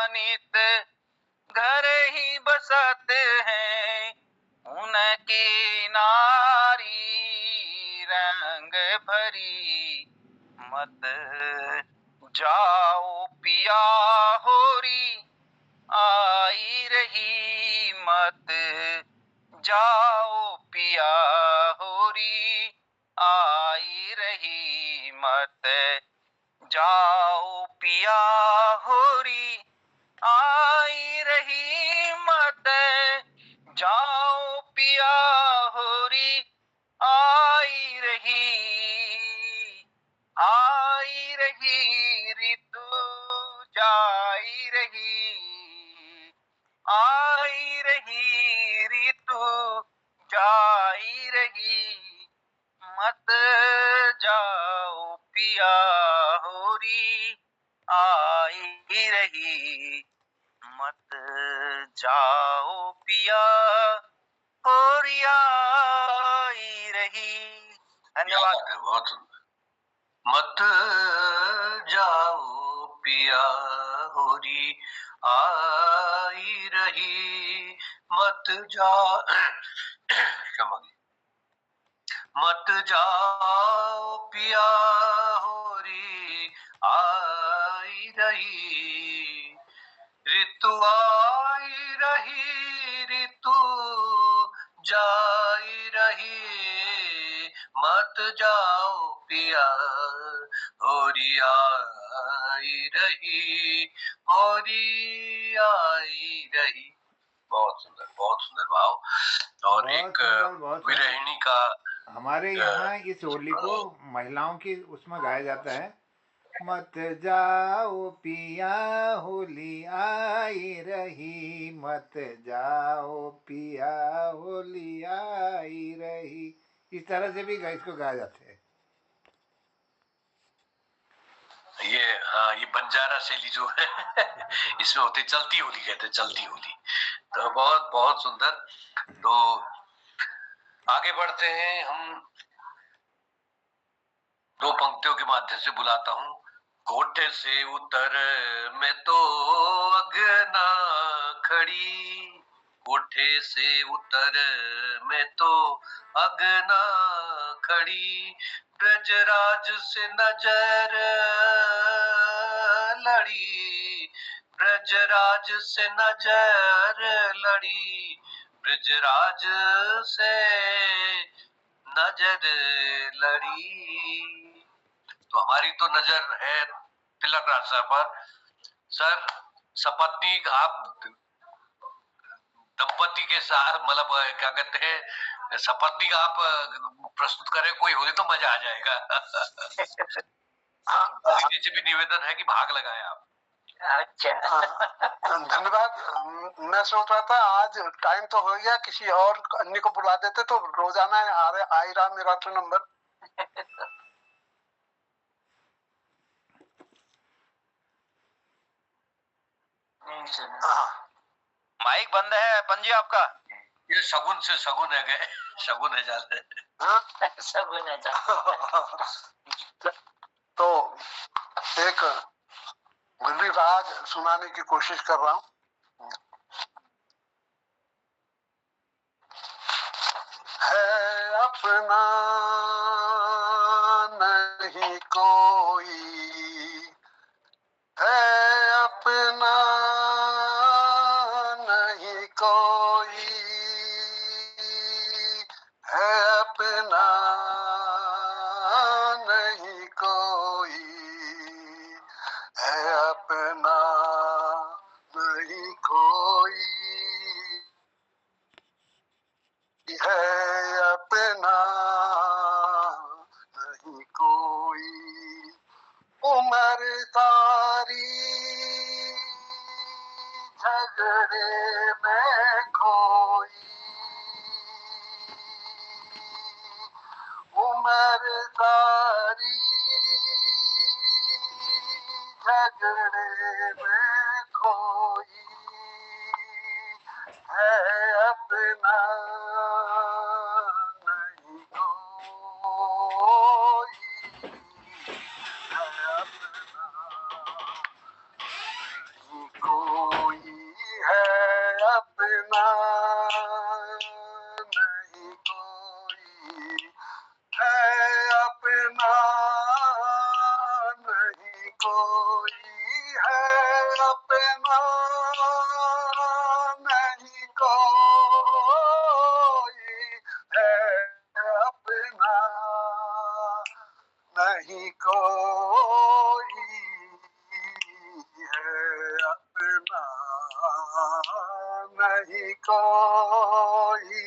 नित घर ही बसते हैं। उनकी नारी रंग भरी, मत जाओ पिया होरी आई रही। मत जाओ पिया होरी आई रही। मत जाओ पिया होरी आई रही। मत जाओ पिया होरी आई रही। आई रही ऋतु जाई रही। आई रही ऋतु जाई रही। मत जाओ पिया होरी आई रही। मत जाओ पिया होरी आई रही। धन्यवाद। बहुत सुंदर। मत जाओ पिया होरी आई रही। मत जा क्षमा कीजिए। मत जाओ पिया होरी आई रही। ऋतु आई रही ऋतु जाई रही। मत जाओ पिया होरी आई रही। होरी आई रही। बहुत सुंदर भाव। और बहुत एक सुंदर, बहुत सुंदर। विरहिणी का हमारे यहाँ इस होली को महिलाओं की उसमें गाया जाता है। मत जाओ पिया होली आई रही। मत जाओ पिया होली आई रही। इस तरह से भी इसको गाया जाता है। ये बंजारा शैली जो है इसमें होते चलती होली, कहते हैं चलती होली। तो बहुत बहुत सुंदर। तो आगे बढ़ते हैं हम। दो पंक्तियों के माध्यम से बुलाता हूँ। कोठे से उतर मैं तो अगना खड़ी। कोठे से उतर मैं तो अगना खड़ी। ब्रजराज से नजर लड़ी। ब्रजराज से नजर लड़ी। ब्रजराज से नजर लड़ी। तो हमारी तो नजर है तिलक राज सर पर। सर, सपत्नी आप दंपति के साथ, मतलब क्या कहते हैं, सपत्नी आप प्रस्तुत करें कोई होली तो मजा आ जाएगा। दीदी से भी निवेदन है कि भाग लगाएं आप। अच्छा, धन्यवाद। मैं सोच रहा था आज टाइम तो हो गया, किसी और अन्य को बुला देते तो रोजाना आ ही रहा मेरा तो नंबर। माइक बंद है पंजी आपका। ये शगुन से शगुन है गए, शगुन है जाल शगुन है जाल। तो एक गली राग सुनाने की कोशिश कर रहा हूँ। है अपना नहीं कोई, है अपना नहीं कोई, है अपना नहीं कोई, है अपना नहीं कोई, है अपना नहीं कोई। उम्र सारी झगड़े में खोई, उम्र सारी झगड़े में खोई, है अपना नहीं कोई, है अपना नहीं कोई, है अपना नहीं कोई, है अपना नहीं कोई, है अपना नहीं कोई, है अपना नहीं कोई, है अपना नहीं कोई।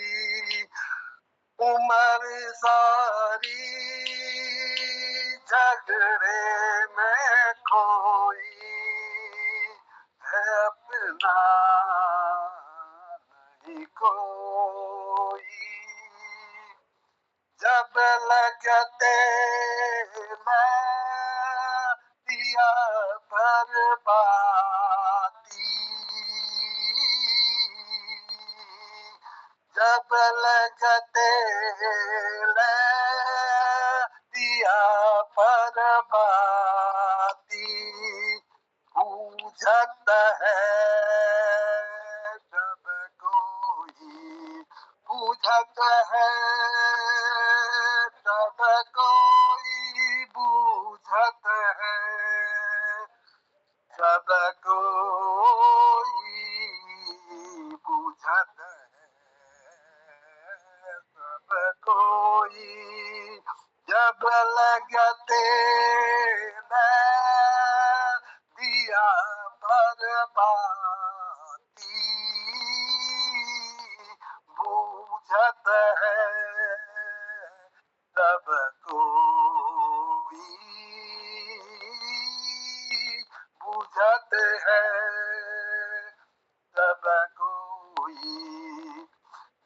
उम्र सारी झगड़े में खोई, है अपना नहीं कोई। जब लगते मैं दिया बर्बादी, जब लगते दिया बर्बादी, बूझत है जब कोई, बूझत है तब कोई, बूझत है जब कोई, बूझत है सब कोई। जब लगते दिया बर्बादी, बूझत है सब कोई, बूझत है सब कोई।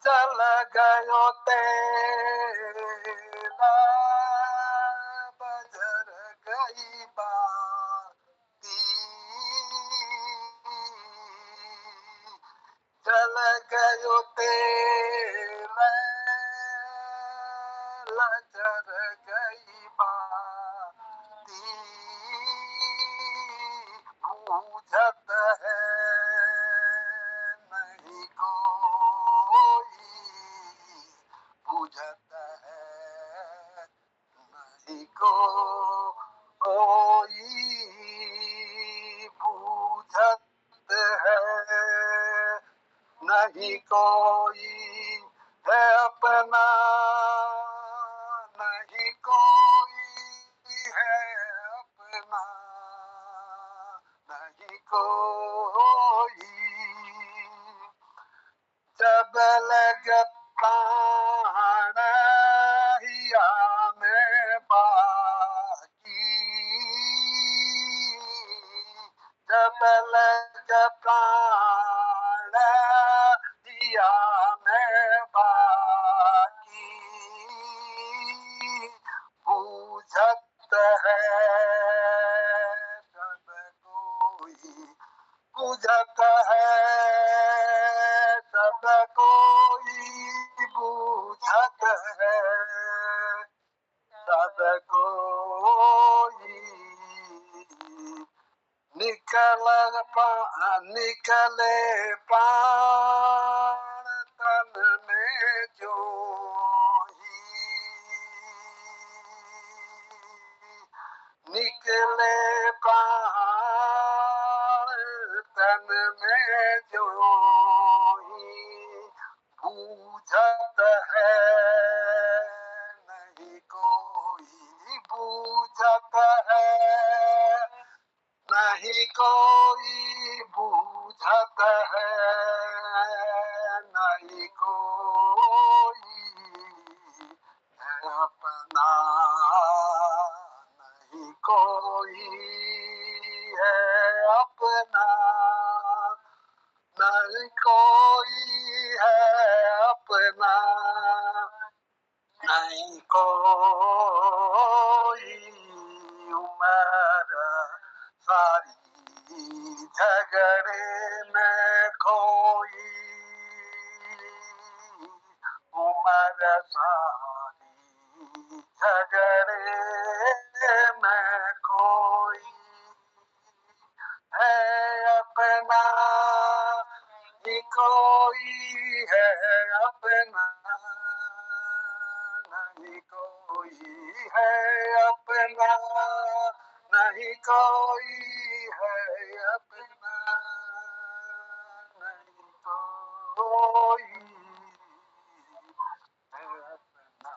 चल गयो तेरा बजर गई बाती, चल गयो तेरा लजर गई बाती, बूझत है नहीं कोई, बूझत है नहीं कोई, बूझत है नहीं कोई, है अपना नहीं कोई, है अपना नहीं कोई। जब लग प्राण हिया में बाकी, जब लग प्राण हिया में बाकी, बूझत है सब कोई, बूझत है सब कोई, बूझत है सब कोई। निकले प्राण तन में जो निकले प्राण तन में जो ही बूझत है, नहीं कोई बूझत है, नहीं कोई बूझत है, नहीं कोई है अपना, नहीं कोई है अपना, नहीं कोई है अपना, नहीं कोई उम्र सारी झगड़े में खोई, उम्र सारी झगड़े में खोई है अपना, नहीं कोई है अपना, नहीं कोई है अपना, नहीं कोई है अपना, नहीं कोई है अपना,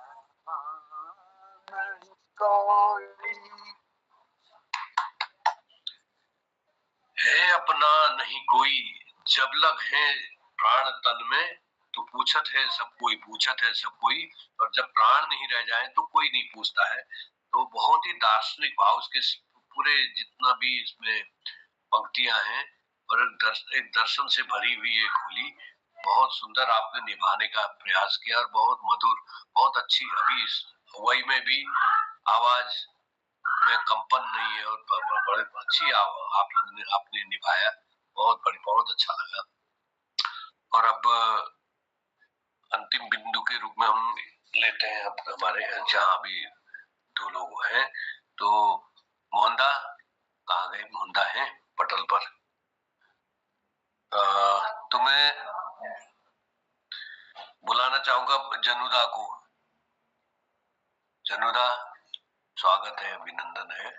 नहीं कोई है अपना नहीं कोई, जब लग है प्राण तन में तो पूछत है सब कोई, पूछत है सब कोई, और जब प्राण नहीं रह जाए तो कोई नहीं पूछता है। तो बहुत ही दार्शनिक भाव इसके पूरे जितना भी इसमें पंक्तियां हैं, और एक दर्शन से भरी हुई एक होली बहुत सुंदर आपने निभाने का प्रयास किया, और बहुत मधुर, बहुत अच्छी। अभी इस हुआई में भी आवाज में कंपन नहीं है, और बड़े अच्छी आपने निभाया, बहुत अच्छा लगा। और अब अंतिम बिंदु के रूप में हम लेते हैं अब हमारे जहाँ भी दो लोग हैं, तो मोहनदा कहाँ गए? मोहनदा है पटल पर। तुम्हें बुलाना चाहूंगा जनुदा को। जनुदा, स्वागत है, अभिनंदन है।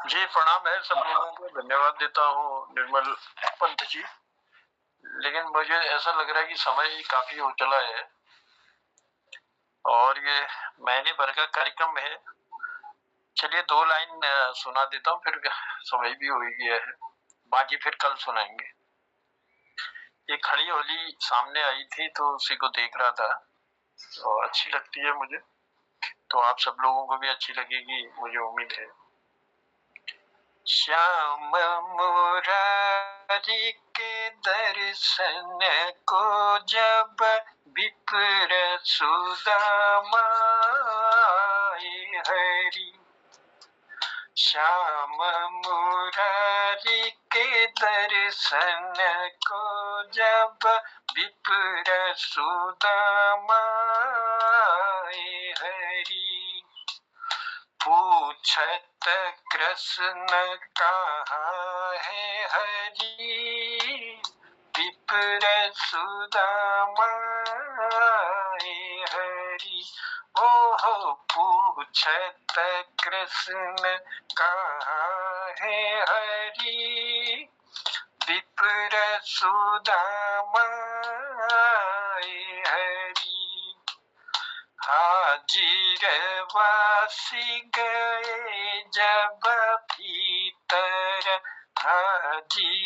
जी प्रणाम है सब लोगों को, धन्यवाद देता हूँ निर्मल पंत जी। लेकिन मुझे ऐसा लग रहा है कि समय काफी हो चला है और ये महीने भर का कार्यक्रम है। चलिए 2 लाइन सुना देता हूँ, फिर समय भी हो गया है, बाकी फिर कल सुनाएंगे। ये खड़ी होली सामने आई थी तो उसी को देख रहा था और अच्छी लगती है मुझे, तो आप सब लोगों को भी अच्छी लगेगी मुझे उम्मीद है। श्याम मुरारी के दर्शन को जब विप्र सुदामाए हरि, श्याम मुरारी के दर्शन को जब विप्र सुदामाए हरि, पूछत कृष्ण कहाँ है हरि, विप्र सुदामाए हरि। ओहो पूछत कृष्ण कहाँ है हरि, विप्र सुदामाए हरि। हाजिरवासी गए जब भीतर, हाजिरवासी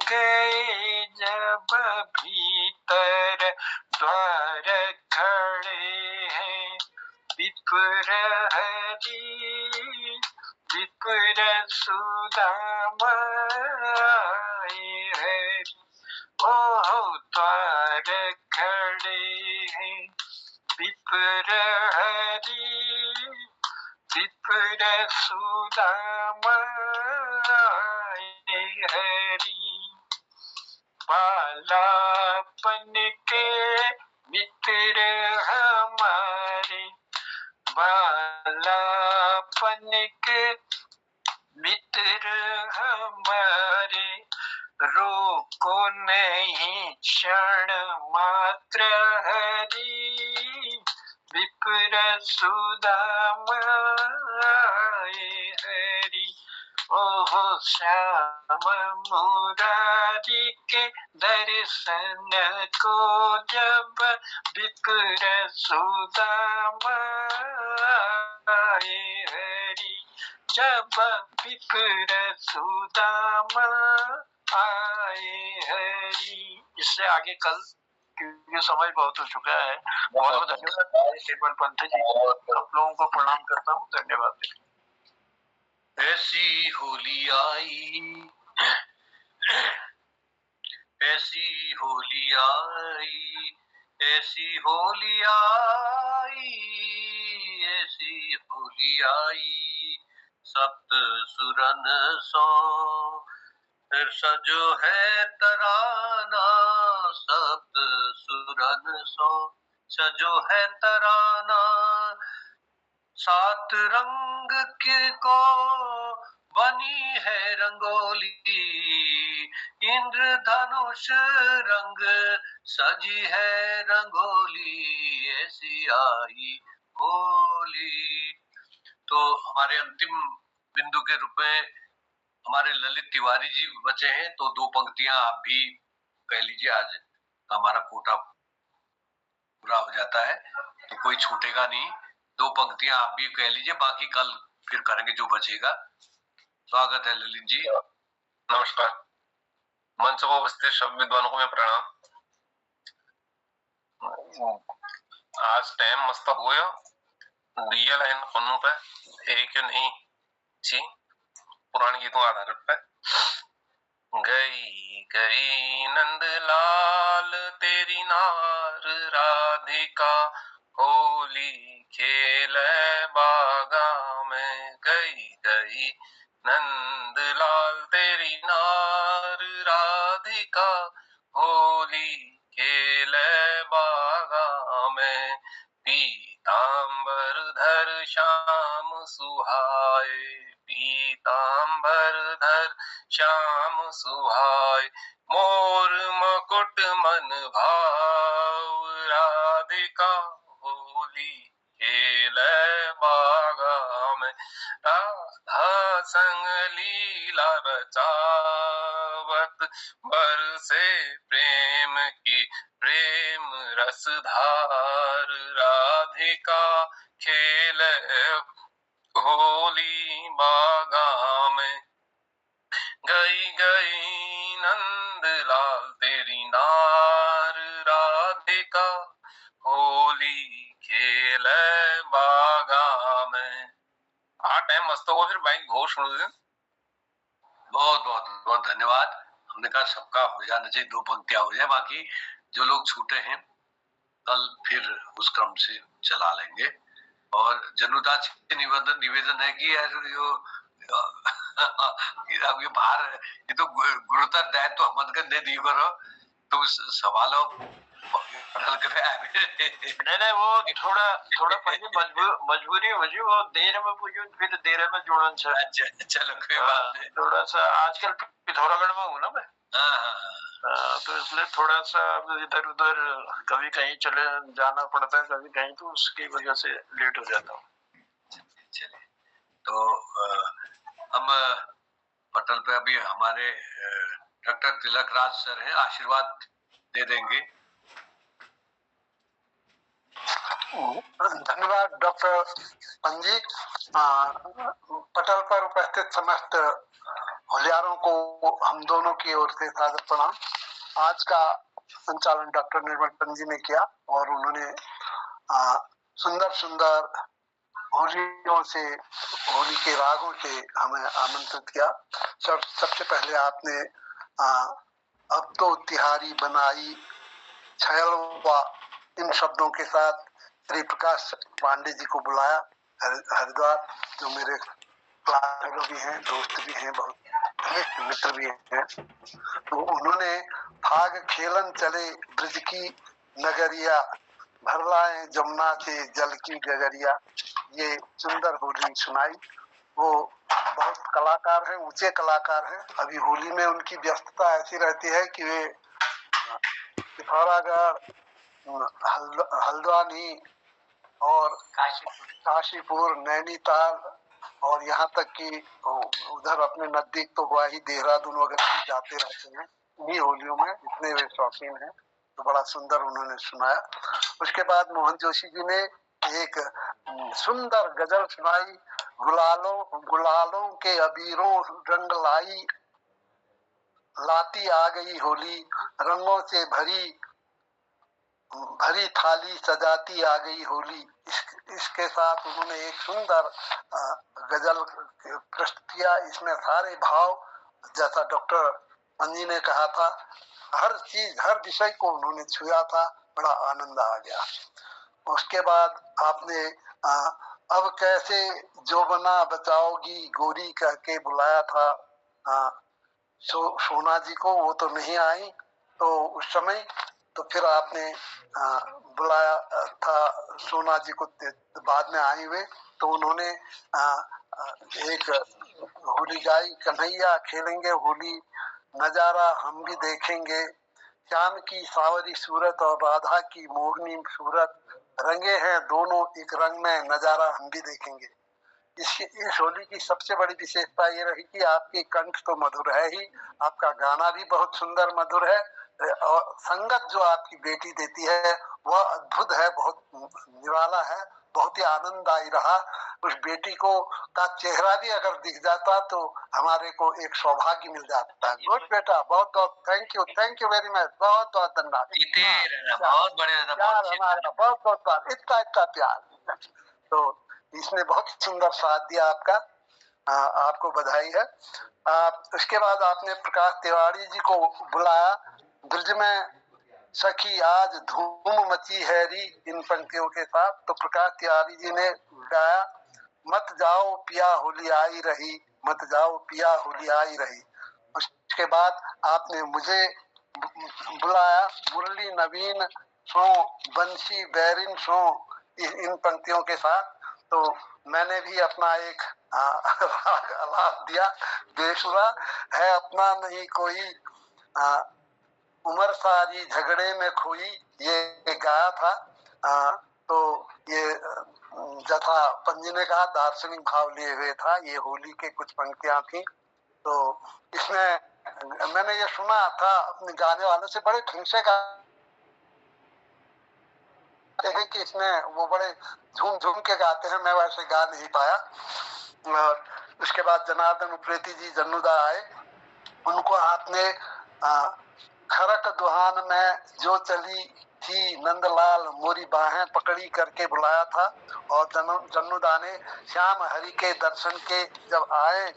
गए जब भीतर, द्वार खड़े हैं विप्र हरि, विप्र सुदामाए हरि। ओहो द्वार खड़े हैं विप्र हरि, विप्र सुदामाए हरि। बालापन के मित्र हमारे, बालापन के मित्र हमारे, रोको नहीं क्षण मात्र हरि, विप्र सुदामाए हरि। ओहो श्याम मुरारी के दर्शन को जब विप्र सुदामाए हरि। जब विप्र सुदामा आए हरि। इससे आगे कल, क्योंकि समय बहुत हो चुका है। बहुत बहुत धन्यवाद निर्मल पंत जी, आप लोगों को प्रणाम करता हूँ, धन्यवाद। ऐसी होली आई, ऐसी होली आई, ऐसी होली आई, ऐसी होली आई, सप्त सुरन सो सजो है तराना, सप्त सुरन सो सजो है तराना। सात रंग की को बनी है रंगोली, इंद्रधनुष रंग सजी है रंगोली, ऐसी आई होली। तो हमारे अंतिम बिंदु के रूप में हमारे ललित तिवारी जी बचे हैं, तो दो पंक्तियां आप भी कह लीजिए, आज हमारा कोटा पूरा हो जाता है तो कोई छूटेगा नहीं। दो पंक्तियां आप भी कह लीजिए, बाकी कल फिर करेंगे जो बचेगा। स्वागत है ललित जी। नमस्कार। मंच को उपस्थित सब विद्वानों को मैं प्रणाम। आज टाइम मस्त हो गया, दिया लाइन फोनों पे एक नहीं सी पुराने गीतों आधारित पे। गई गई नंदलाल तेरी नार राधिका, होली खेल बागा में। गई गई नंदलाल तेरी नार राधिका, होली खेल बागा में। पीतांबर धर श्याम सुहाए, पीतांबर धर श्याम सुहाय। मोर मकुट मन भाव राधिका, होली खेल बागा में। राधा संग लीला रचावत, बरसे प्रेम की प्रेम रसधार। राधिका खेल होली बागा में। गई गई नंदलाल तेरी नार राधिका, होली खेल बागा में। टाइम मस्त हो, फिर बाइक घोष सुन दे। बहुत बहुत बहुत धन्यवाद। हमने कहा सबका हो जाना चाहिए, दो पंक्तियां हो जाए, बाकी जो लोग छूटे हैं कल फिर उस क्रम से चला लेंगे। और जनुदा से निवेदन है कि यार ये बाहर ये तो गुरुतर दायित्व तो हमन कर दे दी करो, तुम सवालों नहीं वो थोड़ा मजबूरी हो जी, वो देर में पूछो फिर देर में जोड़न से। अच्छा चलो कोई बात नहीं। थोड़ा सा आजकल पिथौरागढ़ में हूँ ना मैं, तो इसलिए थोड़ा सा इधर उधर कभी कहीं चले जाना पड़ता है, कभी कहीं, तो उसकी वजह से लेट हो जाता हूँ। चलिए, तो हम पटल पे अभी हमारे डॉक्टर तिलक राज सर हैं, आशीर्वाद दे देंगे। धन्यवाद डॉक्टर पंजी। पटल पर उपस्थित समस्त होलियारों को हम दोनों की ओर से सादर प्रणाम। आज का संचालन डॉक्टर निर्मल पंजी ने किया और उन्होंने सुंदर सुंदर होलियों से, होली के रागों से हमें आमंत्रित किया। सबसे पहले आपने अब तो तिहारी बनाई छयलवा, इन शब्दों के साथ श्री प्रकाश पांडे जी को बुलाया हरिद्वार, जो मेरे क्लास भी हैं, दोस्त भी हैं, बहुत घनिष्ठ मित्र भी हैं। तो उन्होंने फाग खेलन चले ब्रज की नगरिया, भर लाए जमुना से जल की गगरिया, ये सुंदर होली सुनाई। वो बहुत कलाकार हैं, ऊंचे कलाकार हैं। अभी होली में उनकी व्यस्तता ऐसी रहती है कि वे पिथौरागढ़, हल्द्वानी और काशीपुर, नैनीताल और यहाँ तक कि उधर अपने नजदीक तो हुआ ही देहरादून वगैरह भी जाते रहते हैं इन्हीं होलियों में, इतने वे शौकीन हैं। तो बड़ा सुंदर उन्होंने सुनाया। उसके बाद मोहन जोशी जी ने एक सुंदर गजल सुनाई, गुलालों के अबीरों रंग लाई, लाती आ गई होली, रंगों से भरी थाली सजाती आ गई होली। इसके साथ उन्होंने एक सुंदर गजल प्रस्तुत किया। इसमें सारे भाव, जैसा डॉक्टर पंजी ने कहा था, हर चीज, हर विषय को उन्होंने छुआ था। बड़ा आनंद आ गया। उसके बाद आपने अब कैसे जोबना बचाओगी गोरी कह के बुलाया था सोना जी को, वो तो नहीं आई तो उस समय, तो फिर आपने बुलाया था सोना जी को, बाद में आई हुए, तो उन्होंने एक होली गाई, कन्हैया खेलेंगे होली नजारा हम भी देखेंगे, श्याम की सावरी सूरत और राधा की मोहनी सूरत, रंगे हैं दोनों एक रंग में नजारा हम भी देखेंगे। इस होली की सबसे बड़ी विशेषता ये रही कि आपके कंठ तो मधुर है ही, आपका गाना भी बहुत सुंदर मधुर है, और संगत जो आपकी बेटी देती है वह अद्भुत है, बहुत निराला है, बहुत ही आनंददायी रहा। उस बेटी को का चेहरा भी अगर दिख जाता तो हमारे को एक सौभाग्य मिल जाता है। गुड बेटा, बहुत बहुत थैंक यू वेरी मच, बहुत बहुत धन्यवाद, बहुत बढ़िया, बहुत बहुत बात, इतना प्यार। तो इसने बहुत सुंदर साथ दिया आपका, आपको बधाई है। उसके बाद आपने प्रकाश तिवारी जी को बुलाया, ब्रज में सखी आज धूम मची है री, इन पंक्तियों के साथ। तो प्रकाश तिवारी जी ने गाया, मत जाओ पिया होली आई रही, मत जाओ पिया होली आई रही। उसके बाद आपने मुझे बुलाया, मुरली नवीन सो बंसी बैरिन सो, इन पंक्तियों के साथ। तो मैंने भी अपना एक राग आलाप दिया, बेसुरा है अपना नहीं कोई, उम्र सारी झगड़े में खोई, ये गाया था। तो ये जथा पंजी ने कहा दार्शनिक भाव लिए हुए था, ये होली के कुछ पंक्तियां थी। तो इसमें मैंने ये सुना था अपने गाने वालों से, बड़े ढंग से हैं कि इसमें वो बड़े झूम झूम के गाते हैं, मैं वैसे गा नहीं पाया। और उसके बाद जनार्दन उप्रेती जी जन्नुदा आए, उनको आपने खरक दुहान में जो चली थी नंदलाल मोरी बाहें पकड़ी करके बुलाया था। और जन्नुदा ने श्याम हरि के दर्शन के जब आए,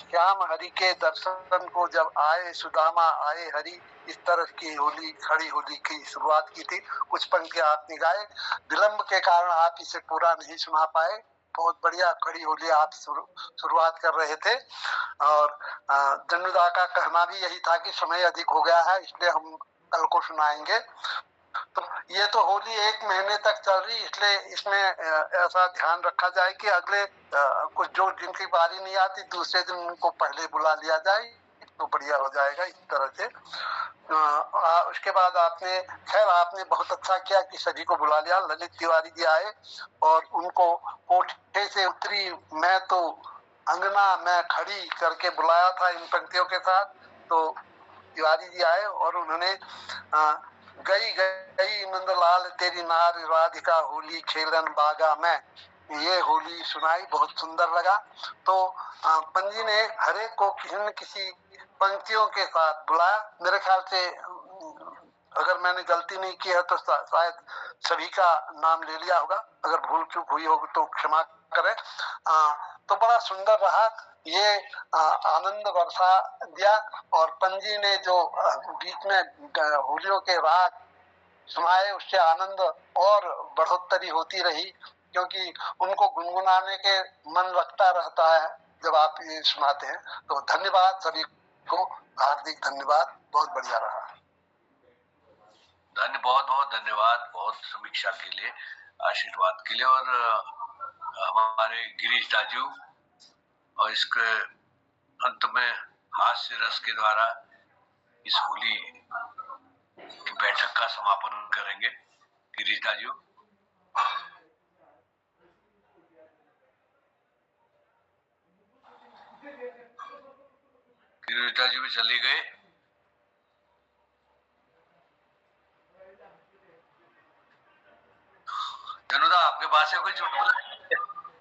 श्याम हरि के दर्शन को जब आए सुदामा आए हरि, इस तरह की होली, खड़ी होली की शुरुआत की थी। कुछ पंक्तियां आपने गाए, विलंब के कारण आप इसे पूरा नहीं सुना पाए। बहुत बढ़िया खड़ी होली आप शुरुआत कर रहे थे। और जन्नुदा का कहना भी यही था कि समय अधिक हो गया है, इसलिए हम कल को सुनाएंगे। तो ये तो होली 1 महीने तक चल रही, इसलिए इसमें ऐसा ध्यान रखा जाए कि अगले कुछ जो जिनकी बारी नहीं आती दूसरे दिन उनको पहले बुला लिया जाए, तो बढ़िया हो जाएगा इस तरह से। उसके बाद आपने, खैर आपने बहुत अच्छा किया कि सभी को बुला लिया। ललित तिवारी जी आए और उनको कोठे से उतरी मैं तो अंगना में खड़ी करके बुलाया था इन पंक्तियों के साथ। तो तिवारी जी आए और उन्होंने गई गई नंदलाल तेरी नार राधिका होली खेलन बागा में, ये होली सुनाई, बहुत सुंदर लगा। तो पंजी ने हरेक को किसी न किसी पंक्तियों के साथ बुलाया। मेरे ख्याल से अगर मैंने गलती नहीं की है तो शायद सभी का नाम ले लिया होगा, अगर भूल चूक हुई होगी तो क्षमा करें। तो बड़ा सुंदर रहा, ये आनंद वर्षा दिया। और पंजी ने जो बीच में होलियों के राग सुनाए, उससे आनंद और बढ़ोतरी होती रही, क्योंकि उनको गुनगुनाने के मन लगता रहता है जब आप ये सुनाते हैं। तो धन्यवाद सभी को, हार्दिक धन्यवाद, बहुत बढ़िया रहा। बहुत बहुत धन्यवाद, बहुत समीक्षा के लिए, आशीर्वाद के लिए। और हमारे गिरीश राजू, और इसके अंत में हास्य रस के द्वारा इस होली की बैठक का समापन करेंगे गिरीशदा जी। गिरीशदा जी भी चली गए। जनुदा आपके पास है कोई चुटकुला?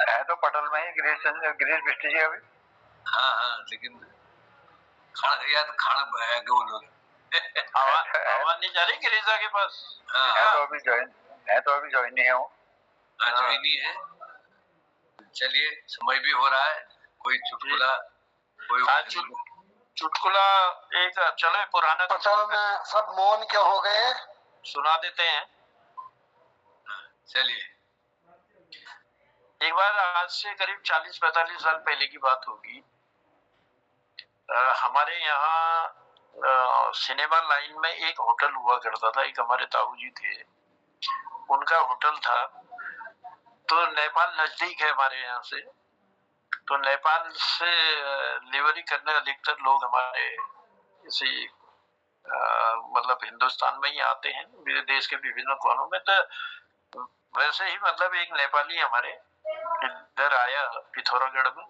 है तो पटल में ही गिरीश बिष्ट जी अभी। हाँ, लेकिन खान है वो लोग। आवाज नहीं जा रही गिरीशदा के पास? है तो अभी ज्वाइन नहीं है वो। ज्वाइन नहीं है। चलिए, समय भी हो रहा है, कोई चुटकुला चुटकुला एक चलो पुराना पटल में सब मौन क्यों हो गए, सुना देते हैं। चलिए। एक बार आज से करीब 40-45 साल पहले की बात होगी। हमारे यहाँ सिनेमा लाइन में एक होटल हुआ करता था। एक हमारे ताऊ जी थे, उनका होटल था। तो नेपाल नजदीक है हमारे यहाँ से, तो नेपाल से डिलीवरी करने अधिकतर लोग हमारे इसी मतलब हिंदुस्तान में ही आते हैं, देश के विभिन्न कोनों में। तो वैसे ही मतलब एक नेपाली हमारे इधर आया पिथौरागढ़ में।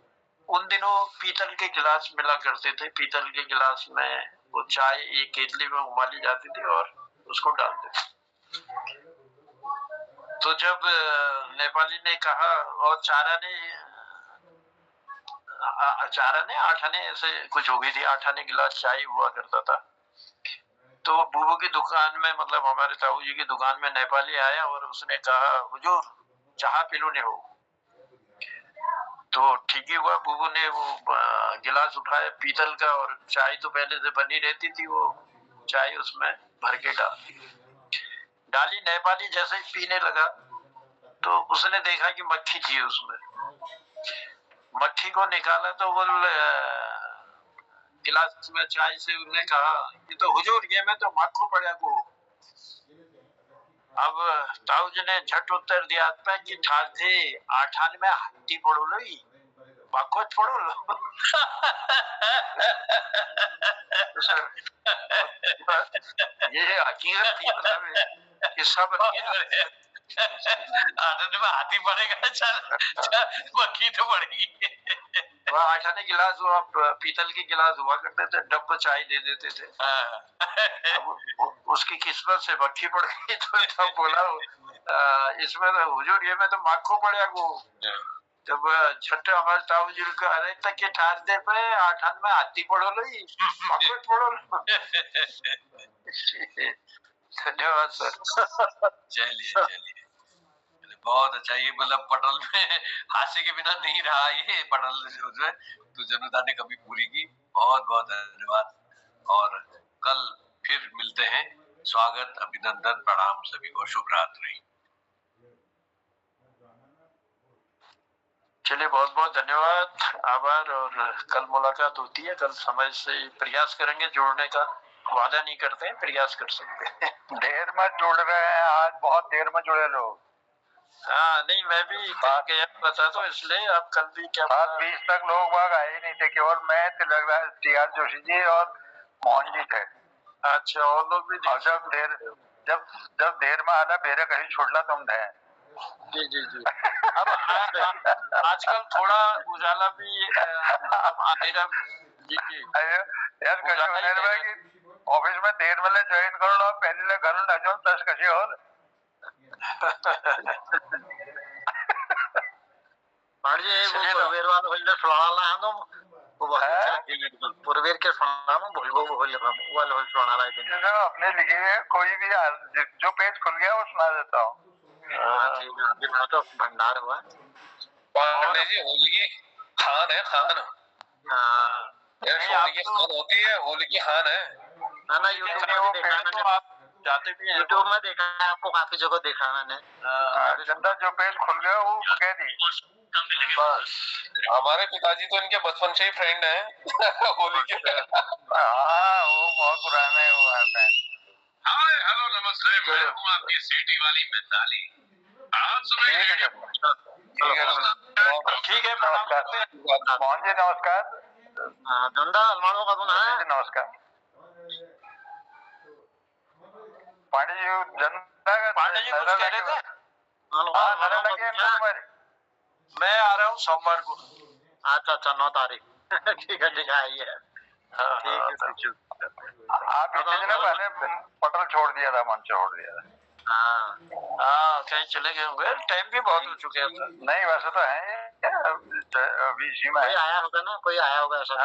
उन दिनों पीतल के गिलास मिला करते थे। पीतल के गिलास में वो चाय एक केतली में उबाली जाती थी और उसको डालते थे। तो जब नेपाली ने कहा, और आठ आने ऐसे कुछ हो गई थी, 8 आने गिलास चाय हुआ करता था। तो बुबू की दुकान में, मतलब हमारे ताऊ जी की दुकान में नेपाली आया और उसने कहा, हुजूर चाह पिलोने हो। तो ठीक ही हुआ, बुबू ने वो गिलास उठाया पीतल का, और चाय तो पहले से बनी रहती थी, वो चाय उसमें भर के डाली। नेपाली जैसे ही पीने लगा तो उसने देखा कि मक्खी थी उसमें। मक्खी को निकाला तो वो गिलास में चाय से उसने कहा, ये तो हुजूर ये मैं तो माखो पड़ा को। अब ताऊ जी ने झट उत्तर दिया कि ठार थे 8 आने में हाथी पड़ो लो माखो छोड़ो लो। ये हकीकत थी, मतलब किस्सा बन गया। 8 आने में हाथी पड़ेगा, चल मक्खी तो पड़ेगी। 8 आने गिलास वो अब पीतल के गिलास हुआ करते थे, डब्बा चाय दे देते थे। अब उसकी किस्मत से मक्खी पड़ गई। तो तब बोला, इसमें तो हुजूर ये में तो माखो पड़ा को। जब छठे हमारे ताऊ जी को, अरे तक के ठार दे पे 8 आने में हाथी पड़ो लो माखो पड़ो लो। धन्यवाद सर। चलिए, बहुत अच्छा। ये मतलब पटल में हास्य के बिना नहीं रहा ये पटल जो तो जनुदा ने कभी पूरी की। बहुत बहुत धन्यवाद, और कल फिर मिलते हैं। स्वागत, अभिनंदन, प्रणाम सभी को, शुभ रात्रि। चलिए, बहुत बहुत धन्यवाद, आभार। और कल मुलाकात होती है। कल समय से प्रयास करेंगे जोड़ने का, वादा नहीं करते हैं, प्रयास कर सकते हैं। देर में जुड़ रहे हैं, आज बहुत देर में जुड़े लोग। हाँ नहीं, मैं भी गया पता, तो इसलिए आप कल भी क्या 7:20 तक लोग बाग आए ही नहीं थे, केवल मैं, TR जोशी जी और मोहन जी थे। अच्छा, और लोग भी। और जब देर में आना बेरे कहीं छोड़ना तुम थे। जी। अब आजकल थोड़ा उजाला भी यार कहीं ऑफिस में देर में ज्वाइन करो, पहले घर न जाओ तस कशी हो। पूर्वेर के अपने लिखे हुए कोई भी जो पेज खुल गया वो सुना देता हूँ। तो भंडार हुआ पांडे जी, होली की खान है, खान। होली की खान होती है, होली की खान है ना। यूट्यूब में देखा है, आपको काफी जगह देखा मैंने। जनता जो पेज खुल गया वो कह दी। बस हमारे पिताजी तो इनके बचपन से ही फ्रेंड हैं। होली के। हाँ, वो बहुत पुराने वो हैं। हाय, हेलो, नमस्ते, मैं हूँ आपकी सिटी वाली मिताली। आप सुनिए। ठीक है, नमस्कार मोहन जी, नमस्कार। धंधा अलमाड़ों का तो है। नमस्कार। पांडे जी जनता पांडे जी कुछ कह रहे थे? मैं आ रहा हूँ सोमवार को। अच्छा 9 तारीख ठीक है आइए। आप इतने दिन पहले पटल छोड़ दिया था, मंच छोड़ दिया था। हाँ कहीं चले गए होंगे, टाइम भी बहुत हो चुके हैं। नहीं वैसे तो है, अभी इसी में कोई आया होगा ना, कोई आया होगा ऐसा।